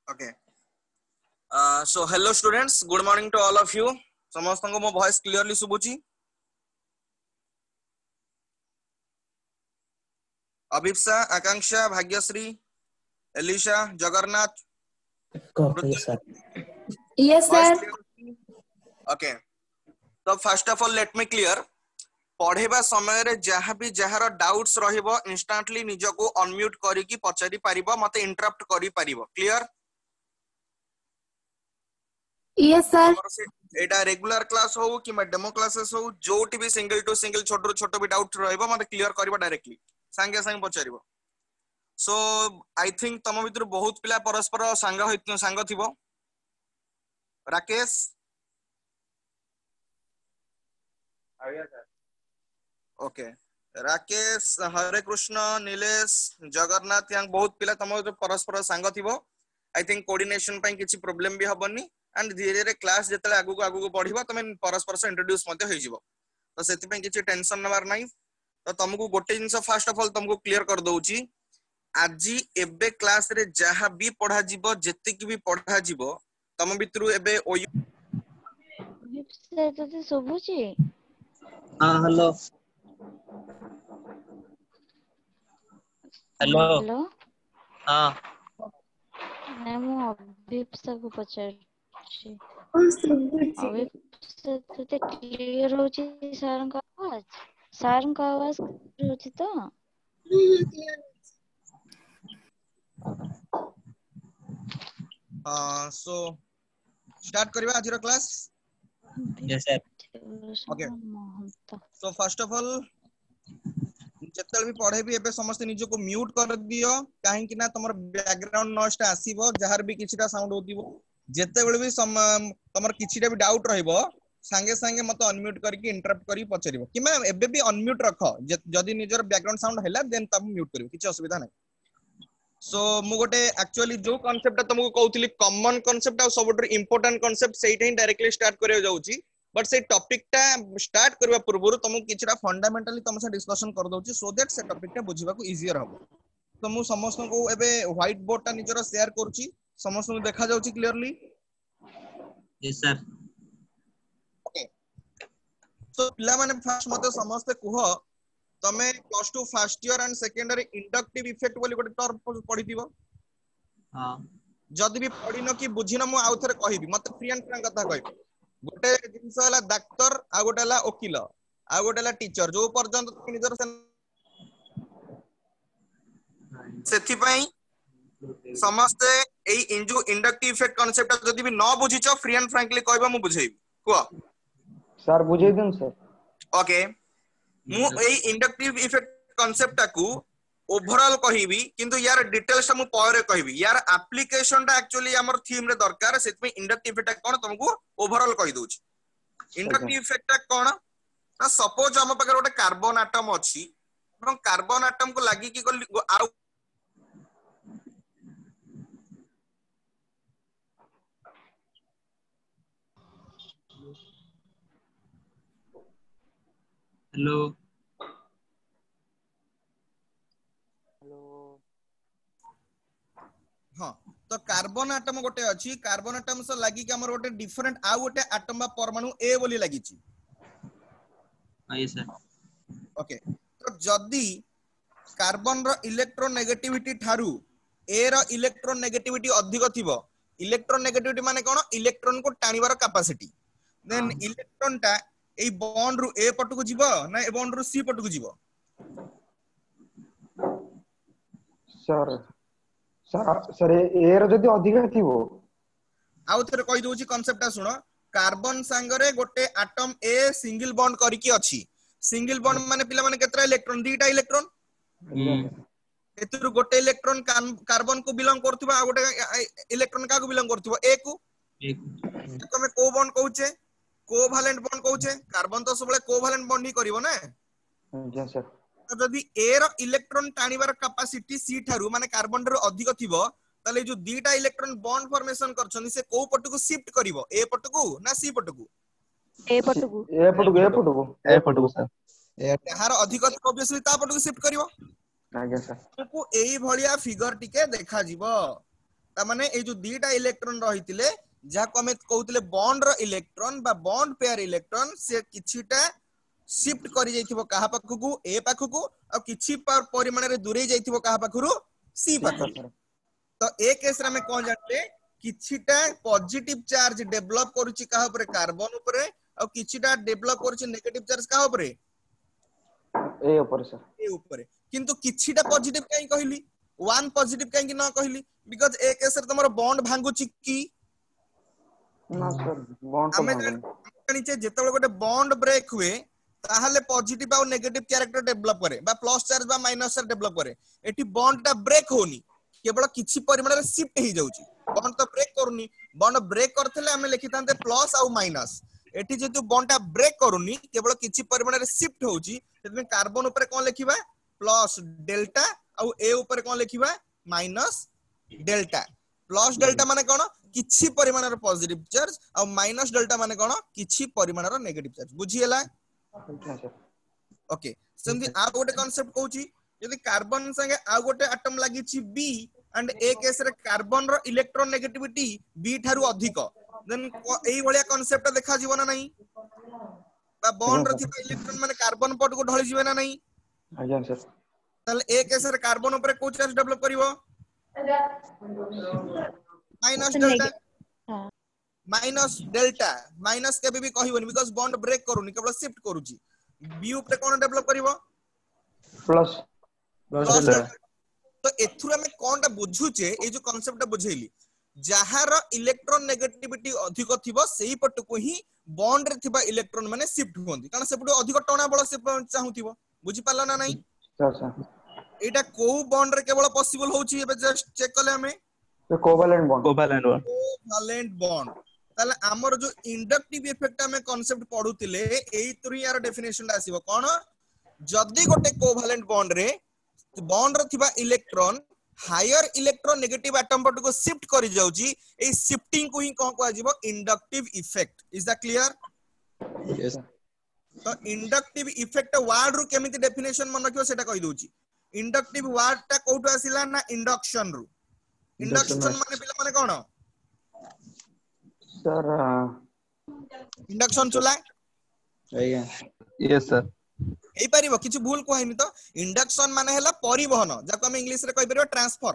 Okay. So hello students, good morning to all of you. समस्तंको मो voice clearly सुबुची? Abhipsa, Akanksha, Bhagyashree, Elisha, Jagannath, Yes, sir. Yes, voice sir. Clear? Okay. So first of all let me clear. पढ़ेबा समय रे जहाँ भी जहार डाउट्स रहिबो इंस्टेंटली निजको अनम्यूट करिकी पचारि पारिबो मते इंटरप्ट करि पारिबो. क्लियर? Yes, sir. एटा रेगुलर क्लास हो कि डेमो क्लासेस हो जोटी भी सिंगल टू सिंगल छोटो छोटो भी डाउट रहइबो मते क्लियर करबा डायरेक्टली संगे संगे पचारिबो. सो आई थिंक तम भीतर बहुत पिला परस्पर सांग थिबो. राकेश आया सर. ओके राकेश, हरे कृष्ण, नीलेश, जगन्नाथ यांग बहुत पिला तम परस्पर सांग थिबो. आई थिंक कोऑर्डिनेशन पई किछि प्रॉब्लम भी हबनी एंड धीरे धीरे क्लास जेतले आगु आगु बढ़िबो तमे परस्पर से इंट्रोड्यूस मते होई जिवो. तो सेति पई किछि टेंशन नबार नाही. तो तुमको गोटे जिंस फर्स्ट ऑफ ऑल तुमको क्लियर कर दउची. आजी एबे क्लास रे जहा भी पढ़ा जिवो जेति की भी पढ़ा जिवो तम भितरु एबे ओयू से तो सुबुची. हाँ हेलो हेलो हेलो. हाँ ना मु अभिप्सा को पचारछि. Oh, सुबुची. अभिप्सा तो क्लियर होची सारन का आवाज होची तो. सो स्टार्ट करबा आज रो class. Yes sir. Okay. So first of all जेतल भी पढ़े भी एबे समस्त निजो को म्यूट कर दियो काहे कि ना तमर बैकग्राउंड नॉइस ता आसीबो जहार भी किछिटा साउंड होतिबो जेते बेले भी तमर किछिटा भी डाउट रहइबो संगे संगे मत अनम्यूट करके इंटरप्ट करी पचरिबो कि मैं एबे भी अनम्यूट रखो जदी निजर बैकग्राउंड साउंड हैला देन तब म्यूट करियो किछ असुविधा नै. सो मु गोटे एक्चुअली जो कांसेप्ट तुमको कहउतली कॉमन कांसेप्ट आ सबटर इंपोर्टेंट कांसेप्ट सेइटा ही डायरेक्टली स्टार्ट करियो जाउची. बट से टॉपिक टा स्टार्ट करबा पूर्व तुमको किछरा फंडामेंटली तुम से डिस्कशन कर दउची सो दैट से टॉपिक टा बुझिबा को इजियर हो. तो मु समस्त को एबे व्हाइट बोर्ड टा निजरा शेयर करूची. समस्त को देखा जाउची क्लियरली? Yes sir. ओके. सो पिला माने फर्स्ट मते समस्त कुह तमे plus 2 first year and second year inductive effect बोली गोटे टर्म पढिथिबो. हाँ जदी भी पढिनो कि बुझिनो मु आउ थरे कहिबी मते फ्री एंड फ्रैंक कथा कहबी. गोटे जिंस हला डाक्टर आ गोटे हला वकील आ गोटे हला टीचर जो पर्यंत तुम निजर सेथि पई समस्त एई जो इंडक्टिव इफेक्ट कांसेप्ट जदी भी न बुझिचो फ्री एंड फ्रैंकली कहबा मु बुझेबी. को सर बुझे दिन सर. ओके. मु एई इंडक्टिव इफेक्ट कांसेप्ट को ओवरऑल कहिबी किंतु यार डिटेल्स मु परे कहिबी. यार एप्लीकेशन टा एक्चुअली हमर थीम रे दरकार सेति में इंडक्टिव इफेक्ट कोन तुमको ओवरऑल कहि दोछि. इंडक्टिव इफेक्ट कोन ना सपोज हम पकर गोटे कार्बन एटम अछि এবং कार्बन एटम को लागि कि आ हेलो हां तो कार्बन एटम गोटे अछि. कार्बन एटम से लागि कि हमर गोटे डिफरेंट आ गोटे एटम बा परमाणु ए बोली लागि छि. Yes sir. ओके. तो जदी कार्बन रो इलेक्ट्रोन नेगेटिविटी थारू ए रो इलेक्ट्रोन नेगेटिविटी अधिक थिबो. इलेक्ट्रोन नेगेटिविटी माने कोन? इलेक्ट्रॉन को टाणीबार कैपेसिटी. देन इलेक्ट्रॉन टा ए बॉन्ड रु ए पट को जीवो ना ए बॉन्ड रु सी पट को जीवो? सर सर ए रो जदी अधिक थिबो आउ थरे कहि दोछि कांसेप्ट ता सुनो. कार्बन संगरे गोटे एटम ए सिंगल बॉन्ड करिकि अछि. सिंगल बॉन्ड माने पिला माने केतरा इलेक्ट्रॉन? दीटा इलेक्ट्रॉन. एतुरु गोटे इलेक्ट्रॉन कार्बन को बिलोंग करथुबा आ गोटे इलेक्ट्रॉन का को बिलोंग करथुबा ए को. तमे को बॉन्ड कहउचे? कोवैलेंट बॉन्ड कहउचे. कार्बन तो सबले कोवैलेंट बॉन्ड ही करिवो ना. Yes sir. तो जदी ए रो इलेक्ट्रॉन टाणीबार कैपेसिटी सी थारु माने कार्बन रो अधिक थिबो ताले जो दीटा इलेक्ट्रॉन बॉन्ड फॉर्मेशन करछनी से को पट को शिफ्ट करिवो? ए पट को ना सी पट को? ए पटकू सर. यार अधिक ऑब्वियसली ता पट को शिफ्ट करिवो. आज्ञा सर. तुमको एई भलिया फिगर टिके देखा जीवो. ता माने ए जो दीटा इलेक्ट्रॉन रहितिले जाको हमें कहउतिले बॉन्ड रो इलेक्ट्रॉन बा बॉन्ड पेयर इलेक्ट्रॉन से किछिटा शिफ्ट करि जाइथिबो काहा पाखकु ए पाखकु आ किछि परिमाण रे दूरे जाइथिबो काहा पाखरु सी पाखरु। तो ए केस रे हमें कोन जानले किछिटा पॉजिटिव चार्ज डेवलप करूची काहा ऊपर कार्बन ऊपर आ किछिटा डेवलप करूची नेगेटिव चार्ज काहा ऊपर ए ऊपर सर ए ऊपर। किंतु किछिटा पॉजिटिव काई कहली वन पॉजिटिव काई न कहली बिकॉज़ ए केस रे तमरो बॉन्ड भांगुची की ना सर बॉन्ड तो हमें जानिचे जेतबे गोटे बॉन्ड ब्रेक हुए ताहले पॉजिटिव और नेगेटिव कैरेक्टर डेवलप करे बा प्लस चार्ज बा माइनस चार्ज डेवलप करे। एठी बॉन्ड ता ब्रेक होनी केवल किछि परिमाण रे शिफ्ट ही जाउची बॉन्ड तो ब्रेक करूनी। बॉन्ड ब्रेक करथले हमें लिखितांते प्लस और माइनस एठी जेतु बॉन्ड ता ब्रेक करूनी केवल किछि परिमाण रे शिफ्ट होउची सेतमे कार्बन ऊपर कोन लिखिबा प्लस डेल्टा और ए ऊपर कोन लिखिबा माइनस डेल्टा। प्लस डेल्टा माने कोन किछि परिमाण रे पॉजिटिव चार्ज और माइनस डेल्टा माने कोन किछि परिमाण रे नेगेटिव चार्ज बुझी हला। ओके सेमती आ गोटे कांसेप्ट कहूची यदि कार्बन संगे आ गोटे एटम लागिची बी एंड ए केस रे कार्बन रो इलेक्ट्रॉन नेगेटिविटी बी थारु अधिक देन एई भलिया कांसेप्ट देखा जीव ना नहीं बा बॉन्ड रो थिबा इलेक्ट्रॉन माने कार्बन पट को ढली जीवे ना नहीं। आज्ञा सर तले ए केस रे कार्बन ऊपर को चार्ज डेवलप करिवो minus delta minus delta minus के भी कहबोनी बिकॉज़ बॉन्ड ब्रेक करूनी केवल शिफ्ट करूची। बी ऊपर कोन डेवलप करिवो प्लस प्लस डेल्टा। तो एथुरा में कोनटा बुझुचे ए जो कांसेप्ट बुझेली जहार इलेक्ट्रॉन नेगेटिविटी अधिक थिबो सेही पट को ही बॉन्ड रे थिबा इलेक्ट्रॉन माने शिफ्ट होंदी कारण सेपटो अधिक टणा बळ से चाहुथिबो बुझी पाला ना नहीं सर सर एटा को बॉन्ड रे केवल पॉसिबल होउची एबे जस्ट चेक कले हमें कोवैलेंट बॉन्ड ताले हमर जो इंडक्टिव इफेक्ट हमें कांसेप्ट पढुतिले एई तुरी यार डेफिनेशन आसीबो कोन जदी गोटे कोवैलेंट बॉन्ड रे बॉन्ड रे थिबा electron higher electronegative atom पट को शिफ्ट करि जाउची ए शिफ्टिंग को ही कोन को आजीबो inductive effect. Is that clear? Yes तो इंडक्टिव इफेक्ट वर्ड रु केमिति डेफिनेशन मन रखियो सेटा कहि दोची। इंडक्टिव वर्ड ता कोठो आसिला ना इंडक्शन रु। इंडक्शन माने पिला माने कोन सर इंडक्शन चला आज्ञा यस सर एई परिबो किछु भूल को हैनी। तो इंडक्शन माने हला परिवहन जाको हम इंग्लिश रे कहि परिबो ट्रांसफर।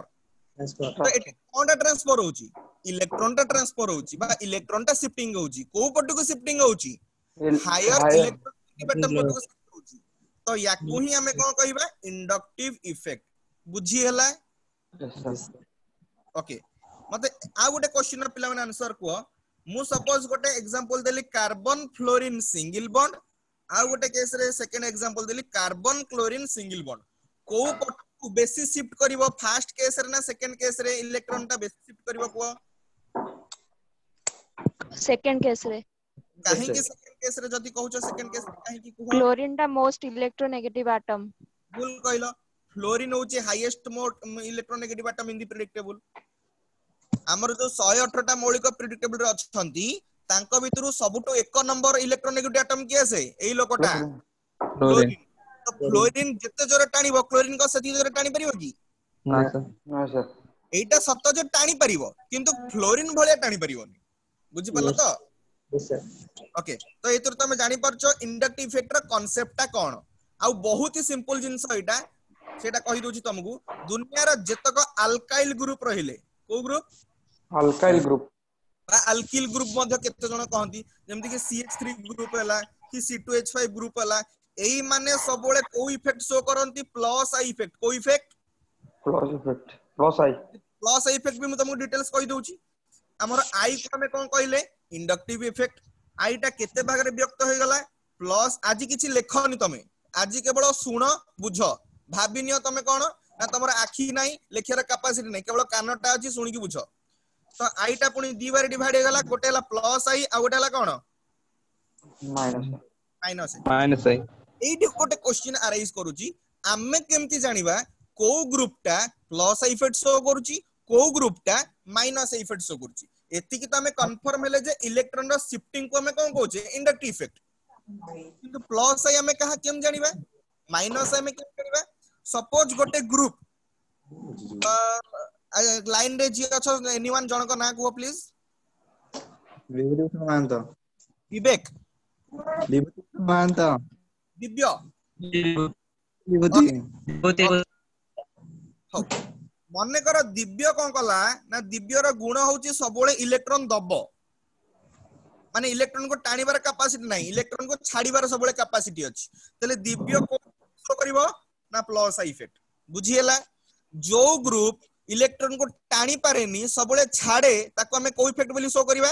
तो एटी कोनटा ट्रांसफर होउची इलेक्ट्रॉन टा ट्रांसफर होउची बा इलेक्ट्रॉन टा शिफ्टिंग होउची को पट को शिफ्टिंग होउची हायर इलेक्ट्रॉन एटम पट को शिफ्ट होउची। तो याकू ही हमें कोन कहिबा इंडक्टिव इफेक्ट बुझी हला। ओके मते आ गोटे क्वेश्चन पिला माने आंसर को मु सपोज गोटे एग्जांपल देली कार्बन फ्लोरीन सिंगल बॉन्ड आ गोटे केस रे सेकंड एग्जांपल देली कार्बन क्लोरीन सिंगल बॉन्ड को पट को बेसी शिफ्ट करिवो फर्स्ट केस रे ना सेकंड केस रे इलेक्ट्रॉन टा बेसी शिफ्ट करिवो को सेकंड केस रे काहे कि सेकंड केस रे जदी कहउछ सेकंड केस काहे कि कहू क्लोरीन टा मोस्ट इलेक्ट्रोनेगेटिव एटम भूल कहलो फ्लोरीन होची highest electronegative atom in the predictable. हमर जो 118 टा मौलिक प्रेडिक्टेबल रे अछंती तांको भितरु सबटो एक नंबर इलेक्ट्रोनेगेटिव एटम के से एई लोकटा फ्लोरीन। तो फ्लोरीन जते जोरे टाणीबो क्लोरीन को सती जोरे टाणी परिबो की ना सर एटा सत्य जे टाणी परिबो किंतु फ्लोरीन भले टाणी परिबोनी बुझि पल्लो तो यस सर। ओके तो एतुर तमे जानि परछो इंडक्टिव इफेक्ट रा कांसेप्ट ता कोन आ बहुत ही सिंपल जिंस एटा सेटा कहि दोची तुमको दुनिया रा जतक अल्काइल ग्रुप रहिले को ग्रुप अल्काइल ग्रुप बा अल्किल ग्रुप मध्ये केते जण कहंती जेमति कि CH3 ग्रुप हला कि C2H5 ग्रुप हला एई माने सबोले को इफेक्ट शो करंती प्लस आई इफेक्ट को इफेक्ट प्लस आई इफेक्ट भी म तुमको डिटेल्स कहि दोची। हमर आई को हमें कोन कहले इंडक्टिव इफेक्ट आईटा केते भाग रे व्यक्त होई गला प्लस आजि किछि लेखनी तमे आजि केवल सुनो बुझ भाबिनियो तमे कोन ना तमर आखी नाही लेखियार कैपेसिटी नाही केवल कानटा अछि सुनिकी बुझ। तो आईटा पुनी दी बार डिवाइड हेगला गोटे हला प्लस आई आ गोटे हला कोन माइनस आई एठी गोटे क्वेश्चन अराइज करूची आमे केमति जानिबा को ग्रुपटा प्लस आई इफेक्ट शो करूची को ग्रुपटा माइनस आई इफेक्ट शो करूची एति कि तमे कंफर्म हेले जे इलेक्ट्रॉन रो शिफ्टिंग को हमें कोन कहूचे इंडक्टिव इफेक्ट किंतु प्लस आई हमें कहा केम जानिबा माइनस आई में केम जानिबा सपोज गोटे ग्रुप लाइन रे जी अच्छा एनीवन जन को ना को प्लीज विभूति महांत विवेक विभूति महांत दिव्य विभूति हौ मने कर दिव्य कोन कला ना दिव्यर गुण होची सबोले इलेक्ट्रॉन दबो माने इलेक्ट्रॉन को टाणीबार कैपेसिटी नाही इलेक्ट्रॉन को छाडीबार सबोले कैपेसिटी अछि तले दिव्य को शो करबो ना प्लस आई इफेक्ट बुझिएला जो ग्रुप इलेक्ट्रॉन को टाणी पारेनी सबोले छाडे ताको हमें को इफेक्ट बोली शो करबा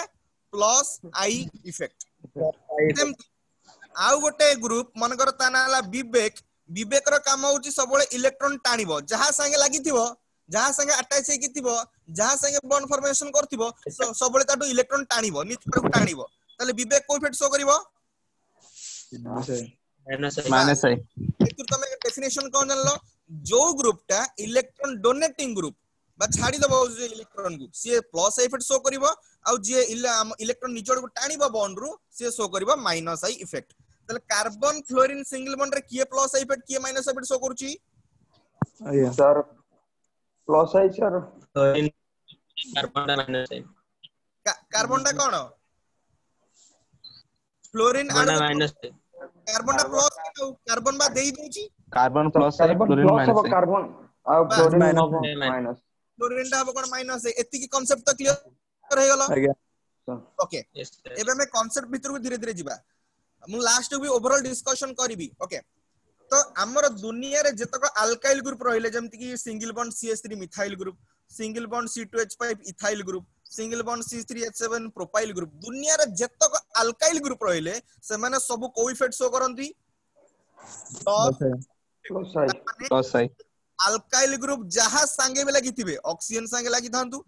प्लस आई इफेक्ट आउ गोटे ग्रुप मन कर ता नाला विवेक विवेक रो काम होची सबोले इलेक्ट्रॉन टाणीबो जहा संगे लागिथिबो जहा संगे अटैच हेकि थिबो जहा संगे बॉन्ड फॉर्मेशन करथिबो सबोले ताटो इलेक्ट्रॉन टाणीबो नीचे को टाणीबो ताले विवेक को इफेक्ट शो करबो माइनस आई एतु तमे डेफिनेशन कोन जानलो जो ग्रुपटा इलेक्ट्रॉन डोनेटिंग ग्रुप बा छाडी दबो जे इलेक्ट्रॉन को से प्लस इफेक्ट शो करबो आ जे इलेक्ट्रॉन निचड़ को टाणीबो बॉन्ड रु से शो करबो माइनस आई इफेक्ट ताले कार्बन फ्लोरीन सिंगल बॉन्ड रे किए प्लस इफेक्ट किए माइनस इफेक्ट शो करूची सर प्लस आई सर कार्बन दा माइनस आई कार्बन दा कोन फ्लोरीन माइनस कार्बन दा प्लस कार्बन बा देई दोची कार्बन प्लस आई फ्लोरीन माइनस कार्बन आ फ्लोरीन माइनस फ्लोरीन दा कोन माइनस है एति की कांसेप्ट तो क्लियर हे गेलो आज्ञा ओके एबे मैं कांसेप्ट भीतर को धीरे धीरे जीवा मु लास्ट भी ओवरऑल डिस्कशन करिवि ओके तो हमर दुनिया रे जतक अल्काइल ग्रुप रहिले जेमति की single bond CH3 methyl group single bond C2H5 ethyl group single bond C3H7 propyl group दुनिया रे जतक अल्काइल ग्रुप रहिले से माने सब को इफेक्ट शो करंती प्लस आई अल्काइल ग्रुप जहा संगे में लागिथिबे ऑक्सीजन संगे लागि थांतु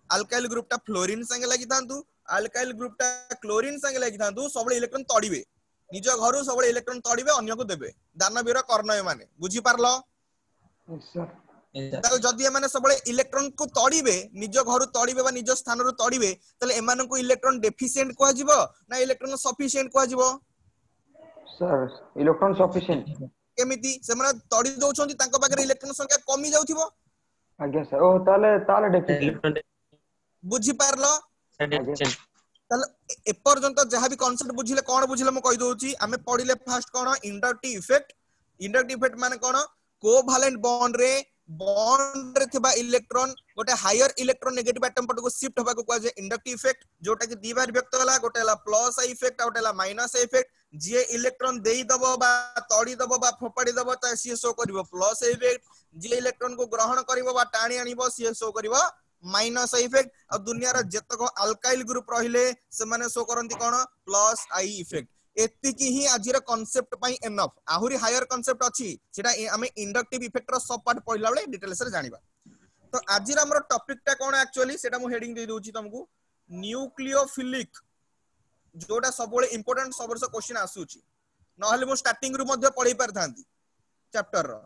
अल्काइल ग्रुप ता फ्लोरीन संगे लागि थांतु अल्काइल ग्रुप ता क्लोरीन संगे लागि थांतु सब इलेक्ट्रॉन तड़ीबे निज घर सब इलेक्ट्रॉन तड़ीबे अन्य को देबे दानवीर कर्णय माने बुझी पारलो ताले जदी माने सब इलेक्ट्रॉन को तड़ीबे निज घर तड़ीबे बा निज स्थान रु तड़ीबे ताले एमान को इलेक्ट्रॉन डेफिशिएंट कोआ जिवो ना इलेक्ट्रॉन सफिशिएंट कोआ जिवो सर इलेक्ट्रॉन सफिशिएंट केमिति से माने तड़ी दोछंती तांको पाकर इलेक्ट्रॉन संख्या कमी जाउथिबो आज्ञा सर ओ ताले डेफिशिएंट बुझी पारलो ताले ए पर्यंत जहां भी कांसेप्ट बुझिले कोन बुझिले म कहि दोउची हमें पढिले फास्ट कोन इंडक्टिव इफेक्ट माने कोन कोवैलेंट बॉन्ड रे थिबा इलेक्ट्रॉन गोटे हायर इलेक्ट्रॉन नेगेटिव एटम पट को शिफ्ट होबा को कह जे इंडक्टिव इफेक्ट जोटा कि दीवार व्यक्त होला गोटे हला प्लस आई इफेक्ट आ गोटे हला माइनस आई इफेक्ट जे इलेक्ट्रॉन देई दबो बा तड़ी दबो बा फोपाडी दबो ता सी शो करिवो प्लस आई इफेक्ट जे इलेक्ट्रॉन को ग्रहण करिवो बा टाणी आनिवो सी शो करिवो माइनस आई इफेक्ट आ दुनिया रा जतक अल्काइल ग्रुप रहिले से माने शो करंती कोन प्लस आई इफेक्ट एति की ही आजिर कांसेप्ट पई एनफ आहुरी हायर कांसेप्ट अछि सेटा हमें इंडक्टिव इफेक्ट रो सब पार्ट पढिला बेले डिटेल्स रे जानिबा तो आजिर हमर टॉपिक ता कोन एक्चुअली सेटा मु हेडिंग दे दोची तुमको न्यूक्लियोफिलिक जोटा सबले इंपोर्टेंट सबरस क्वेश्चन आसुची नहले मु स्टार्टिंग रु मध्ये पढि परथांती चैप्टर रो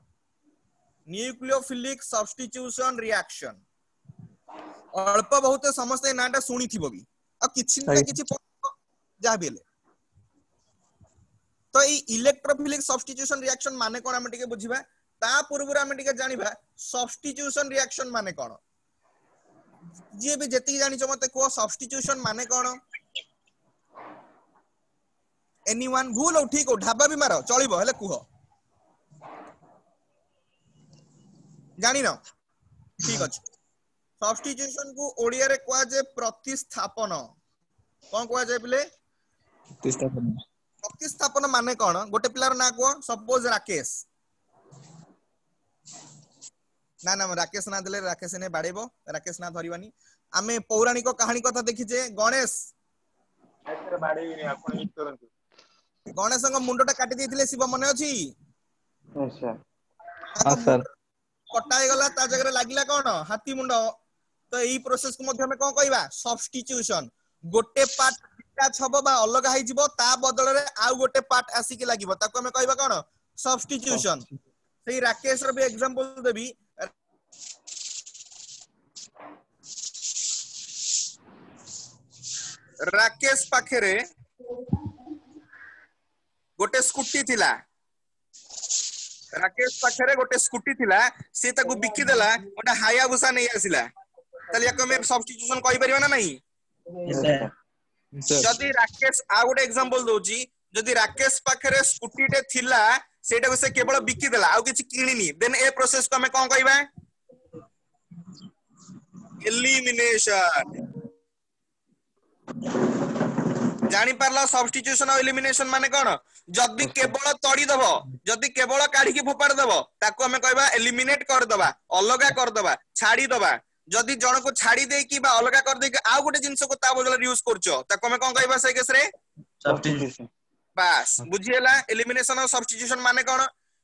न्यूक्लियोफिलिक सब्स्टिट्यूशन रिएक्शन अल्प बहुत समस्त नाटा सुनी थिबो भी आ किछि ना किछि जा बेले तो ई इलेक्ट्रोफिलिक सब्स्टिट्यूशन रिएक्शन माने कोन हम टिके बुझिबा ता पूर्व हम टिके जानिबा सब्स्टिट्यूशन रिएक्शन माने कोन जे भी जति जानि छ मते को सब्स्टिट्यूशन माने कोन एनीवन भूल हो ठीक हो ढाबा भी मारो चलिबो हेले कुह जानि न ठीक अछि सब्स्टिट्यूशन को ओडिया रे कोआ जे प्रतिस्थापन कोन कोआ जे बिले प्रतिस्थापन माने कोन गोटे पिलार ना को सपोज राकेश ना ना राकेश ना देले राकेश ने बाडेबो राकेश ना धरिवानी आमे पौराणिक कहानी कथा देखि जे गणेश एथरे बाडेबी नै आपण हिट करंतु गणेश को मुंडटा काटि देथिले शिव मने अछि अच्छा हां सर कटाई गला ता जगह लागिला कोन हाथी मुंड तो एही प्रोसेस को मध्ये हमें कोन कहबा सब्स्टिट्यूशन गोटे पार्ट डिटाच हबो बा अलग हाई जिवो ता बदल रे आ गोटे पार्ट आसी के लागिवो ताको हमें कहबा कोन सब्स्टिट्यूशन सेही राकेश रो भी एग्जांपल देबी राकेश पाखरे गोटे स्कूटी थिला राकेश पाखरे गोटे स्कूटी थिला से ताकू बिकी देला गोटे हायाबुसा नै आसिला ताले याको में सब्स्टिट्यूशन कहि परिबा ना नहीं जदी राकेश आ गोटे एग्जांपल दोची जदी राकेश पाखरे स्कूटी टे थिला सेटा से केवल बिकी देला आ किछि किनिनी देन ए प्रोसेस को हमें कोन कहबा एलिमिनेशन जानी पारला सब्स्टिट्यूशन और एलिमिनेशन माने कोन जदी केवल तोड़ी दबो जदी केवल काढी के फोपाड़ दबो ताको हमें कहबा एलिमिनेट कर दबा अलगा कर दबा छाड़ी दबा जदी जण को छाड़ी दे की बा अलगा कर दे के आ गोटे जिंस को ता बदल यूज करछो ताको हमें कोन कहबा से केस रे सब्स्टिट्यूशन बस बुझिएला एलिमिनेशन और सब्स्टिट्यूशन माने कोन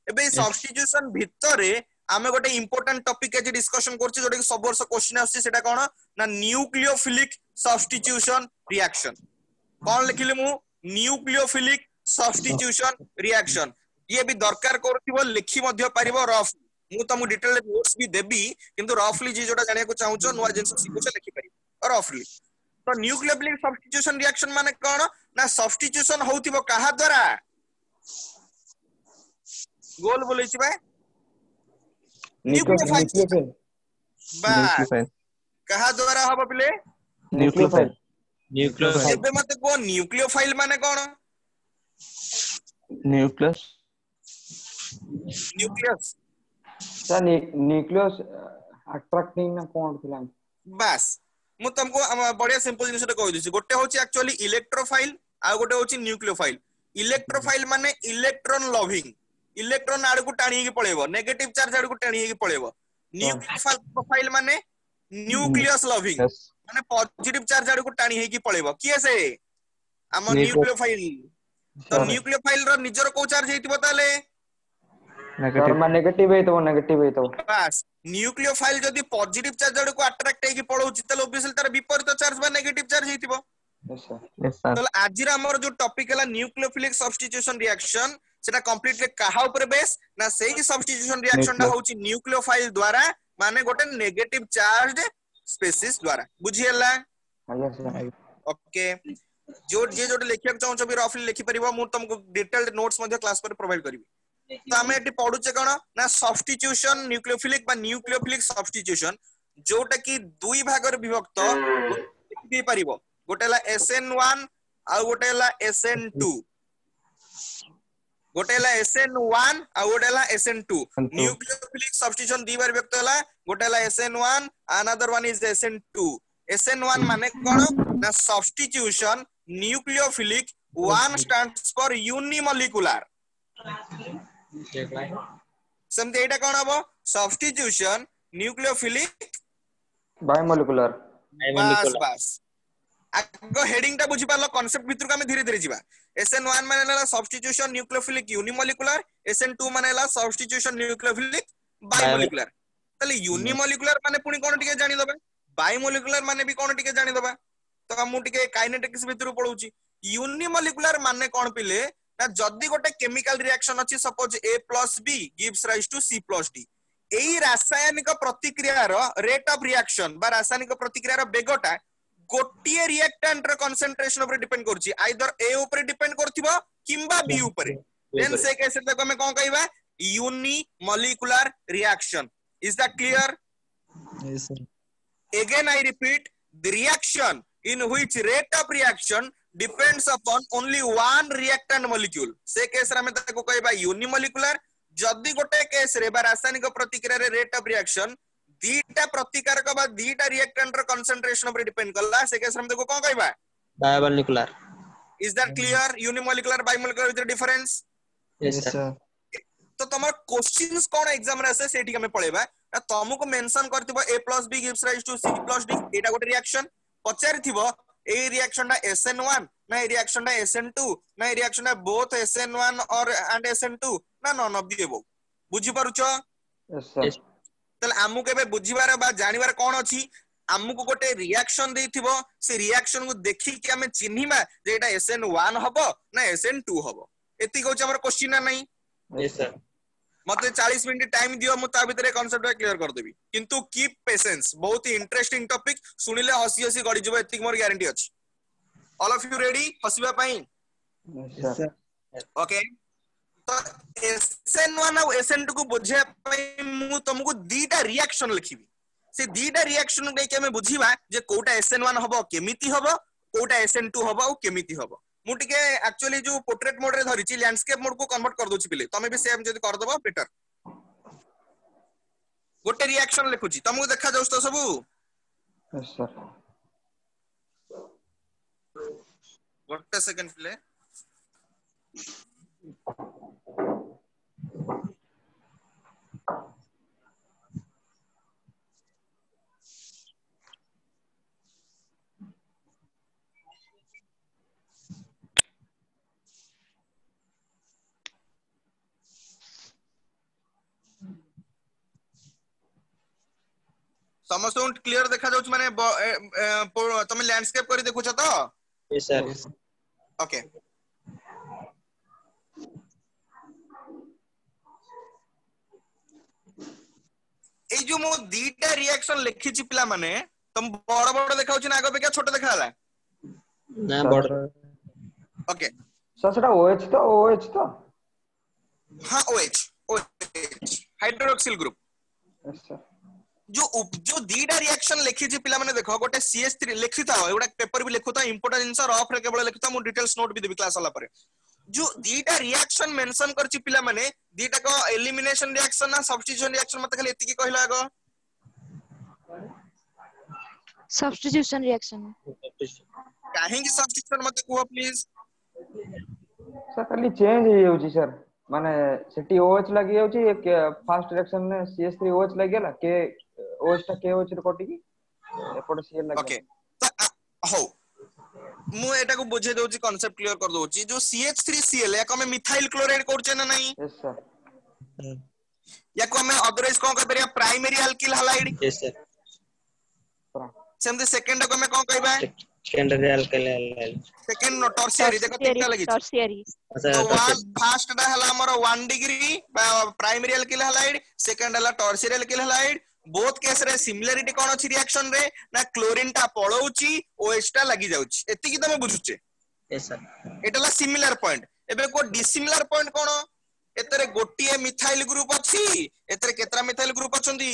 एबे सब्स्टिट्यूशन भितरे आमे गोटे इंपोर्टेंट टॉपिक जे डिस्कशन करछि जोटे सब वर्ष क्वेश्चन आछि सेटा कोन ना न्यूक्लियोफिलिक सब्स्टिट्यूशन रिएक्शन कोन लिखिले मु न्यूक्लियोफिलिक सब्स्टिट्यूशन रिएक्शन ये भी दरकार करथिबो लिखि मध्य पारिबो रफ मु तमु डिटेल नोट्स भी देबी किंतु रफली जे जोटा जानिया को चाहूचो नुवा जिंस सिखुछ लिखि पारिबो रफली तो न्यूक्लियोफिलिक सब्स्टिट्यूशन रिएक्शन माने कोन ना सब्स्टिट्यूशन होउथिबो काहा द्वारा गोल बोलै छी बा न्यूक्लियोफाइल बस कहा द्वारा हबो पिले न्यूक्लियोफाइल एबे मते को न्यूक्लियोफाइल माने कोन nucleus nucleus sir nucleus attracting ना कोन थिला बस मु तुमको बढ़िया सिंपल जिनिस कहि दिछि गोटे होछि एक्चुअली इलेक्ट्रोफाइल आ गोटे होछि न्यूक्लियोफाइल इलेक्ट्रोफाइल माने इलेक्ट्रॉन लविंग इलेक्ट्रॉन आड़ को टाणी के पळेबो नेगेटिव चार्ज आड़ को टाणी के पळेबो न्यूक्लियोफाइल माने न्यूक्लियस लविंग माने पॉजिटिव चार्ज आड़ को टाणी हे की पळेबो किए से हम न्यूक्लियोफाइल तो न्यूक्लियोफाइल रो निजर को चार्ज हेतिबो ताले नेगेटिव हे तो बस न्यूक्लियोफाइल जदी पॉजिटिव चार्ज आड़ को अट्रैक्ट हे की पळौछि तले ऑब्वियसली तार विपरीत चार्ज बा नेगेटिव चार्ज हेतिबो तो आज हमर जो टॉपिक है न्यूक्लियोफिलिक सब्स्टिट्यूशन रिएक्शन सेटा कंप्लीटली काहा ऊपर बेस ना सेही सब्स्टिट्यूशन रिएक्शन टा होची न्यूक्लियोफाइल द्वारा माने गोटे नेगेटिव चार्ज स्पीशीज द्वारा बुझियला ओके जो जे जोटे लिखिया चाहू भी रफली लिखि परिबो मु तुमको डिटेल्ड नोट्स मध्ये क्लास पर प्रोवाइड करबी तो हमें एटी पढुचे कोन ना सब्स्टिट्यूशन न्यूक्लियोफिलिक बा न्यूक्लियोफिलिक सब्स्टिट्यूशन जोटा की दुई भाग रे विभक्त दे परिबो गोटेला SN1 आ गोटेला SN2 गोटेला SN1 आ गोटेला SN2 न्यूक्लियोफिलिक सब्स्टिट्यूशन दी बार व्यक्त होला गोटेला SN1 another one is SN2 SN1 माने कोन ना substitution nucleophilic one stands for unimolecular समझे एटा कोन हबो सब्स्टिट्यूशन न्यूक्लियोफिलिक बायोमोलिकुलर बस आगो हेडिंग टा बुझी पालो कांसेप्ट भितर का धीरे धीरे जीवा SN1 माने ला सब्स्टिट्यूशन न्यूक्लियोफिलिक यूनिमोलिकुलर SN2 माने ला सब्स्टिट्यूशन न्यूक्लियोफिलिक बायोमोलिकुलर तले यूनिमोलिकुलर माने पुनी कोन टिके जानि दबा बायोमोलिकुलर माने भी कोन टिके जानि दबा तो हम टिके काइनेटिक्स भितर पढौची यूनिमोलिकुलर माने कोन पिले ना जदी गोटे केमिकल रिएक्शन अछि suppose A+B gives rise to C+D एई रासायनिक प्रतिक्रिया रो रेट ऑफ रिएक्शन बा रासायनिक प्रतिक्रिया रो बेगटा गोटिए रिएक्टेंट रो कंसंट्रेशन ऊपर डिपेंड करछि आइदर A ऊपर डिपेंड करथिबो किंबा B ऊपर देन से केस रे हम कोन कहबा unimolecular reaction is that clear yes sir again I repeat the reaction in which rate of reaction depends upon only one reactant molecule से केस रे हम ताको कहबा यूनिमोलिकुलर जदी गोटे केस रे बा रासायनिक प्रतिक्रिया रे रेट ऑफ रिएक्शन दीटा प्रतिकारक बा दीटा रिएक्टेंट रो कंसंट्रेशन ऊपर डिपेंड करला से केस हम देखो कोन कहबा biomolecular is that clear unimolecular biomolecular with difference yes sir तो तमर क्वेश्चंस कोन एग्जाम रे से सेठी हमें पळेबा तुमको mention करथिबो A+B gives rise to C+D एटा गोटे रिएक्शन पचारिथिबो ए रिएक्शन टा SN1 ना ए रिएक्शन टा SN2 ना ए रिएक्शन टा बोथ SN1 और एंड SN2 ना नन ऑफ द एबो बुझी पारुचो यस सर तले आमु केबे बुझीबार बा जानिबार कोन अछि आमु को गोटे रिएक्शन देथिबो से रिएक्शन को देखि कि हमें चिन्हिमा जे एटा SN1 हबो ना SN2 हबो एति कहउछ हमर क्वेश्चन ना नहीं यस सर मते 40 मिनिट टाइम दियो मु ता भीतर कांसेप्ट क्लियर कर देबी किंतु कीप पेशेंस बहुत ही इंटरेस्टिंग टॉपिक सुनिले हसी हसी गडी जबो एतिक मोर गारंटी अछि all of you ready Haseeba पई यस सर ओके तो SN1 और SN2 को बुझे पई मु तुमको दीटा रिएक्शन लिखिबी से दीटा रिएक्शन नै के हमें बुझीबा जे कोटा SN1 हबो केमिति हबो कोटा SN2 हबो और केमिति हबो मु टिके एक्चुअली जो पोर्ट्रेट मोड रे धरिची लैंडस्केप मोड को कन्वर्ट कर दोची पिले तमे भी सेम जदी कर दबो बेटर गोटे रिएक्शन लिखुची तुमको देखा जाउस तो सब यस सर गोटे सेकंड पिले समस्त क्लियर देखा जाउछ माने तुम लैंडस्केप करी देखुछ तो यस सर ओके ए जो मो दीटा रिएक्शन लिखिछि पिला माने तुम बड़ बड़ देखाउछ ना आगो पे क्या छोट देखाला ना बड़ ओके सर सेटा OH तो हां OH hydroxyl group yes sir जो दीटा रिएक्शन लिखी छी पिला माने देखो गोटे CH3 लिखिता एटा पेपर भी लिखुता इंपोर्टेंट आंसर ऑफ रे केवल लिखुता मु डिटेल्स नोट भी देबी क्लास वाला पर जो दीटा रिएक्शन मेंशन करछि पिला माने दीटा को एलिमिनेशन रिएक्शन ना सब्स्टिट्यूशन रिएक्शन मत खाली एति की कहला आगो सब्स्टिट्यूशन रिएक्शन काहे की सब्स्टिट्यूशन मत को प्लीज सर खाली चेंज हो जाउची सर माने सेटी OH लागि जाउची एक फर्स्ट रिएक्शन में CH3 OH लागि गेला के OH ता के OH रे कटि की एपड Cl लागि ओके तो हो मु एटा को बुझे दोची कांसेप्ट क्लियर कर दोची जो CH3Cl या को में मिथाइल क्लोराइड करछे ना नहीं यस सर या को में अदरवाइज कोन कर परिया primary alkyl halide yes sir same second को में कोन कहबा सेकेंडरी अल्किल हैलाइड सेकंड नो टर्शियरी देखो तीनटा लगी टर्शियरी तो वन फर्स्ट डा हला हमर 1 degree primary alkyl halide second हला tertiary alkyl halide both case रे सिमिलरिटी कोन अछि रिएक्शन रे ना क्लोरीन टा पळौची OH टा लागि जाउची एति की तमे बुझुचे यस सर एटला सिमिलर पॉइंट एबे को डिसिमिलर पॉइंट कोन एतरे गोटिए मिथाइल ग्रुप अछि एतरे केतरा मिथाइल ग्रुप अछंती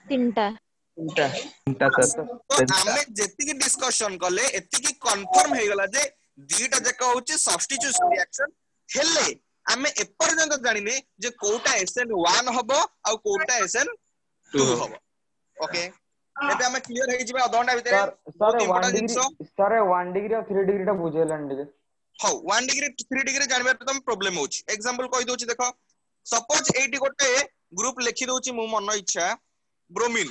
तीनटा सर तो हमें जेति की डिस्कशन करले एति की कंफर्म हे गला जे दीटा जका होची सब्स्टिट्यूशन रिएक्शन हेले हमें एपर्यंत जानिने जे कोटा SN1 हबो आ कोटा SN2 हबो ओके एबे हमें क्लियर हे जिबा अधंडा भितरे सर 1 डिग्री और 3 डिग्री टा बुझेलन टिके हां 1 डिग्री 3 डिग्री जानबे त प्रॉब्लम होची एग्जांपल कहि दोची देखो सपोज एटी गोटे ग्रुप लिखि दोची मु मन इच्छा ब्रोमीन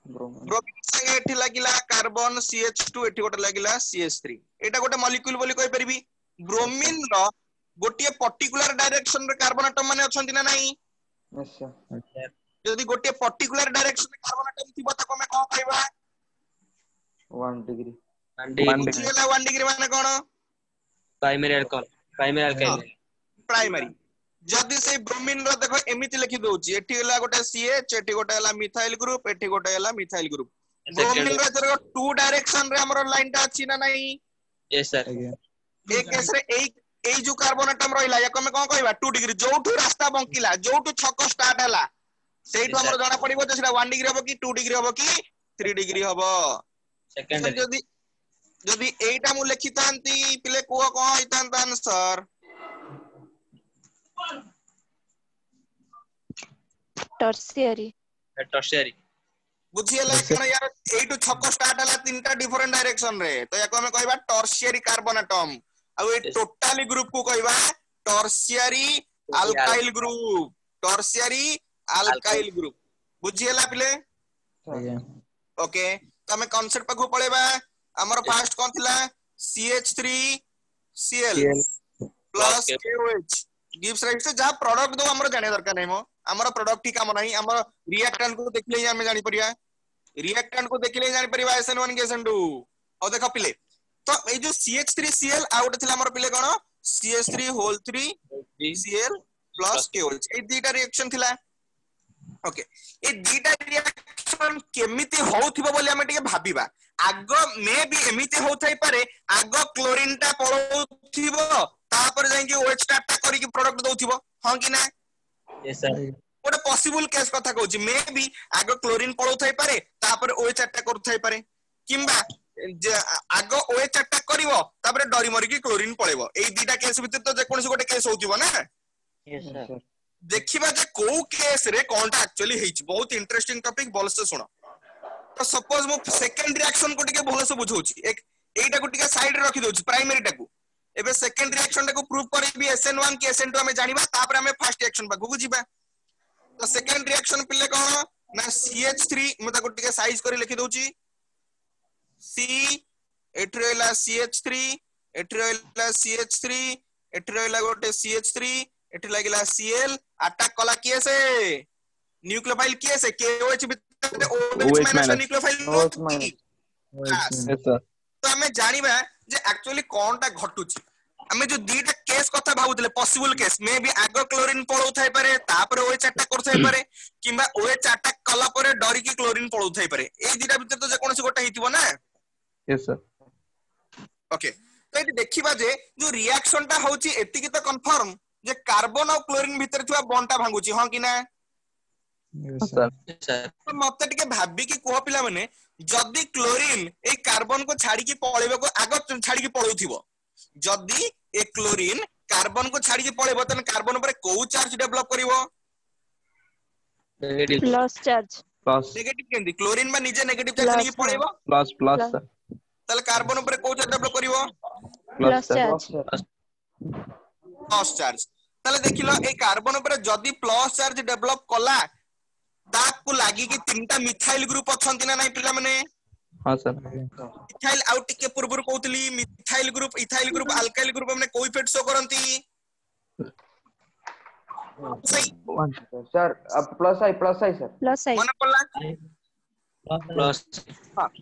संगे एठी लागिला कार्बन CH2 एठी गोटे लागिला CH3 एटा गोटे मॉलिक्यूल बोली कहि परबी ब्रोमीन रो गोटे पर्टिकुलर डायरेक्शन रे कार्बन एटम माने अछंती ना नहीं यस सर यदि गोटे पर्टिकुलर डायरेक्शन रे कार्बन एटम थिबो त कोमे कोन कहबा 1 डिग्री 1 डिग्री माने कोन प्राइमरी अल्किल प्राइमरी जदी से ब्रोमीन रो देखो एमिति लिखि दोची एठी हला गोटे CH एठी गोटे हला मिथाइल ग्रुप एठी गोटे हला मिथाइल ग्रुप ब्रोमीन रो जरो टू डायरेक्शन रे हमरो लाइन टा अछि ना नहीं यस सर एक केस रे एई जो कार्बन एटम रहिला या कमे कोन कहबा 2 डिग्री जोठू रास्ता बंकिला जोठू छक स्टार्ट हला सेठू हमरो जाना पड़िबो जे सेटा 1 डिग्री हबो कि 2 डिग्री हबो कि 3 डिग्री हबो सेकेंडरी जदी एटा मु लिखितांती पिले को कोन हितांत आंसर टर्शियरी बुझियला कोन यार एटू छक स्टार्ट हला तीनटा डिफरेंट डायरेक्शन रे तो या को हमें कहबा टर्शियरी कार्बन एटम आ ए टोटली ग्रुप को कहबा टर्शियरी अल्काइल ग्रुप बुझियला पिले ओके तो हमें कांसेप्ट पर पळेबा हमर फर्स्ट कोन थिला CH3Cl plus KOH gives right से जहां प्रोडक्ट दो हमर जाने दरकार नै मो हमर प्रोडक्ट ठीक काम नहीं हमर रिएक्टेंट को देखले ही हमें जानि परिया रिएक्टेंट को देखले जानि परिबा SN1 के SN2 और देखो पिले तो ए जो CH3Cl आउट थिला हमर पिले कोन CH3 whole 3 Cl plus KOH ए दीटा रिएक्शन थिला ओके ए दीटा रिएक्शन केमिति होउथिबो बोली हमें टिके भाबिबा आगो मे भी एमिति होथाई पारे आगो क्लोरीन टा पळोथिबो तापर जाई कि OH टा करी कि प्रोडक्ट दोथिबो हां कि ना यस सर गोटे पॉसिबल केस कथा कहूची मे बी आगो क्लोरीन पळौ थाई पारे तापर OH अटैक करू थाई पारे किंबा आगो OH अटैक करिवो तापर डरी मरि की क्लोरीन पळेबो एई दीटा केस भितर तो जे कोनसी गोटे केस होतिबो ना यस सर देखिबा जे को केस रे कोनटा एक्चुअली हेछि बहुत इंटरेस्टिंग टॉपिक बोलसे सुनो तो सपोज मो सेकंड रिएक्शन को टिके भलसे बुझौछि एक एइटा को टिके साइड रे रखि दोछि प्राइमरी टाकू एबे सेकंड रिएक्शन टाकू प्रूव करबी SN1 की SN2 हमें जानिबा तापर हमें फर्स्ट रिएक्शन पाकू जिबा तो सेकंड रिएक्शन पिले कोन ना CH3 म ताको टिके साइज करी लिखि दोछि C एठी रहला CH3 एठी रहला CH3 एठी रहला गोटे CH3 एठी लागिला Cl अटैक कला किए से न्यूक्लियोफाइल किए से KOH बितर OH minus nucleophile yes sir तो हमें जानिबा जे एक्चुअली कोनटा घटुची हमें जो दीटा केस कथा भाबुतले पॉसिबल केस मे बी आगो क्लोरीन पळौ थाई पारे तापर OH अटैक कर थाई पारे किंबा OH अटैक कला परे डरी की क्लोरीन पळौ थाई पारे ए दीटा भीतर तो जे कोनसी गोटा हितिबो ना यस सर ओके तो एटी देखिबा जे जो रिएक्शन टा होची एतिकी तो कंफर्म जे कार्बन और क्लोरीन भीतर थुआ बॉन्डटा भांगुची हां कि ना यस सर सर तो मते टिके भाबी की कोह पिला माने जदी क्लोरीन ए कार्बन को छाडी की पळेबो को आगो छाडी की पळौथिबो जदी ए क्लोरीन कार्बन को छाडी की पळेबो तन कार्बन ऊपर को चार्ज डेवलप करिवो negative plus charge plus negative केंदी क्लोरीन बा निजे नेगेटिव चार्ज नहीं पळेबो प्लस प्लस सर तले कार्बन ऊपर को चार्ज डेवलप करिवो plus sir charge plus charge तले देखिलो ए कार्बन ऊपर जदी प्लस चार्ज डेवलप कला ताकू लागी कि तीनटा मिथाइल ग्रुप अछंती ना नाही पिला माने हां सर मिथाइल आउट टिके पूर्व कहतली methyl group ethyl group alkyl group हमने कोई फेट शो करंती सही सर अब प्लस आई सर मन पड़ला प्लस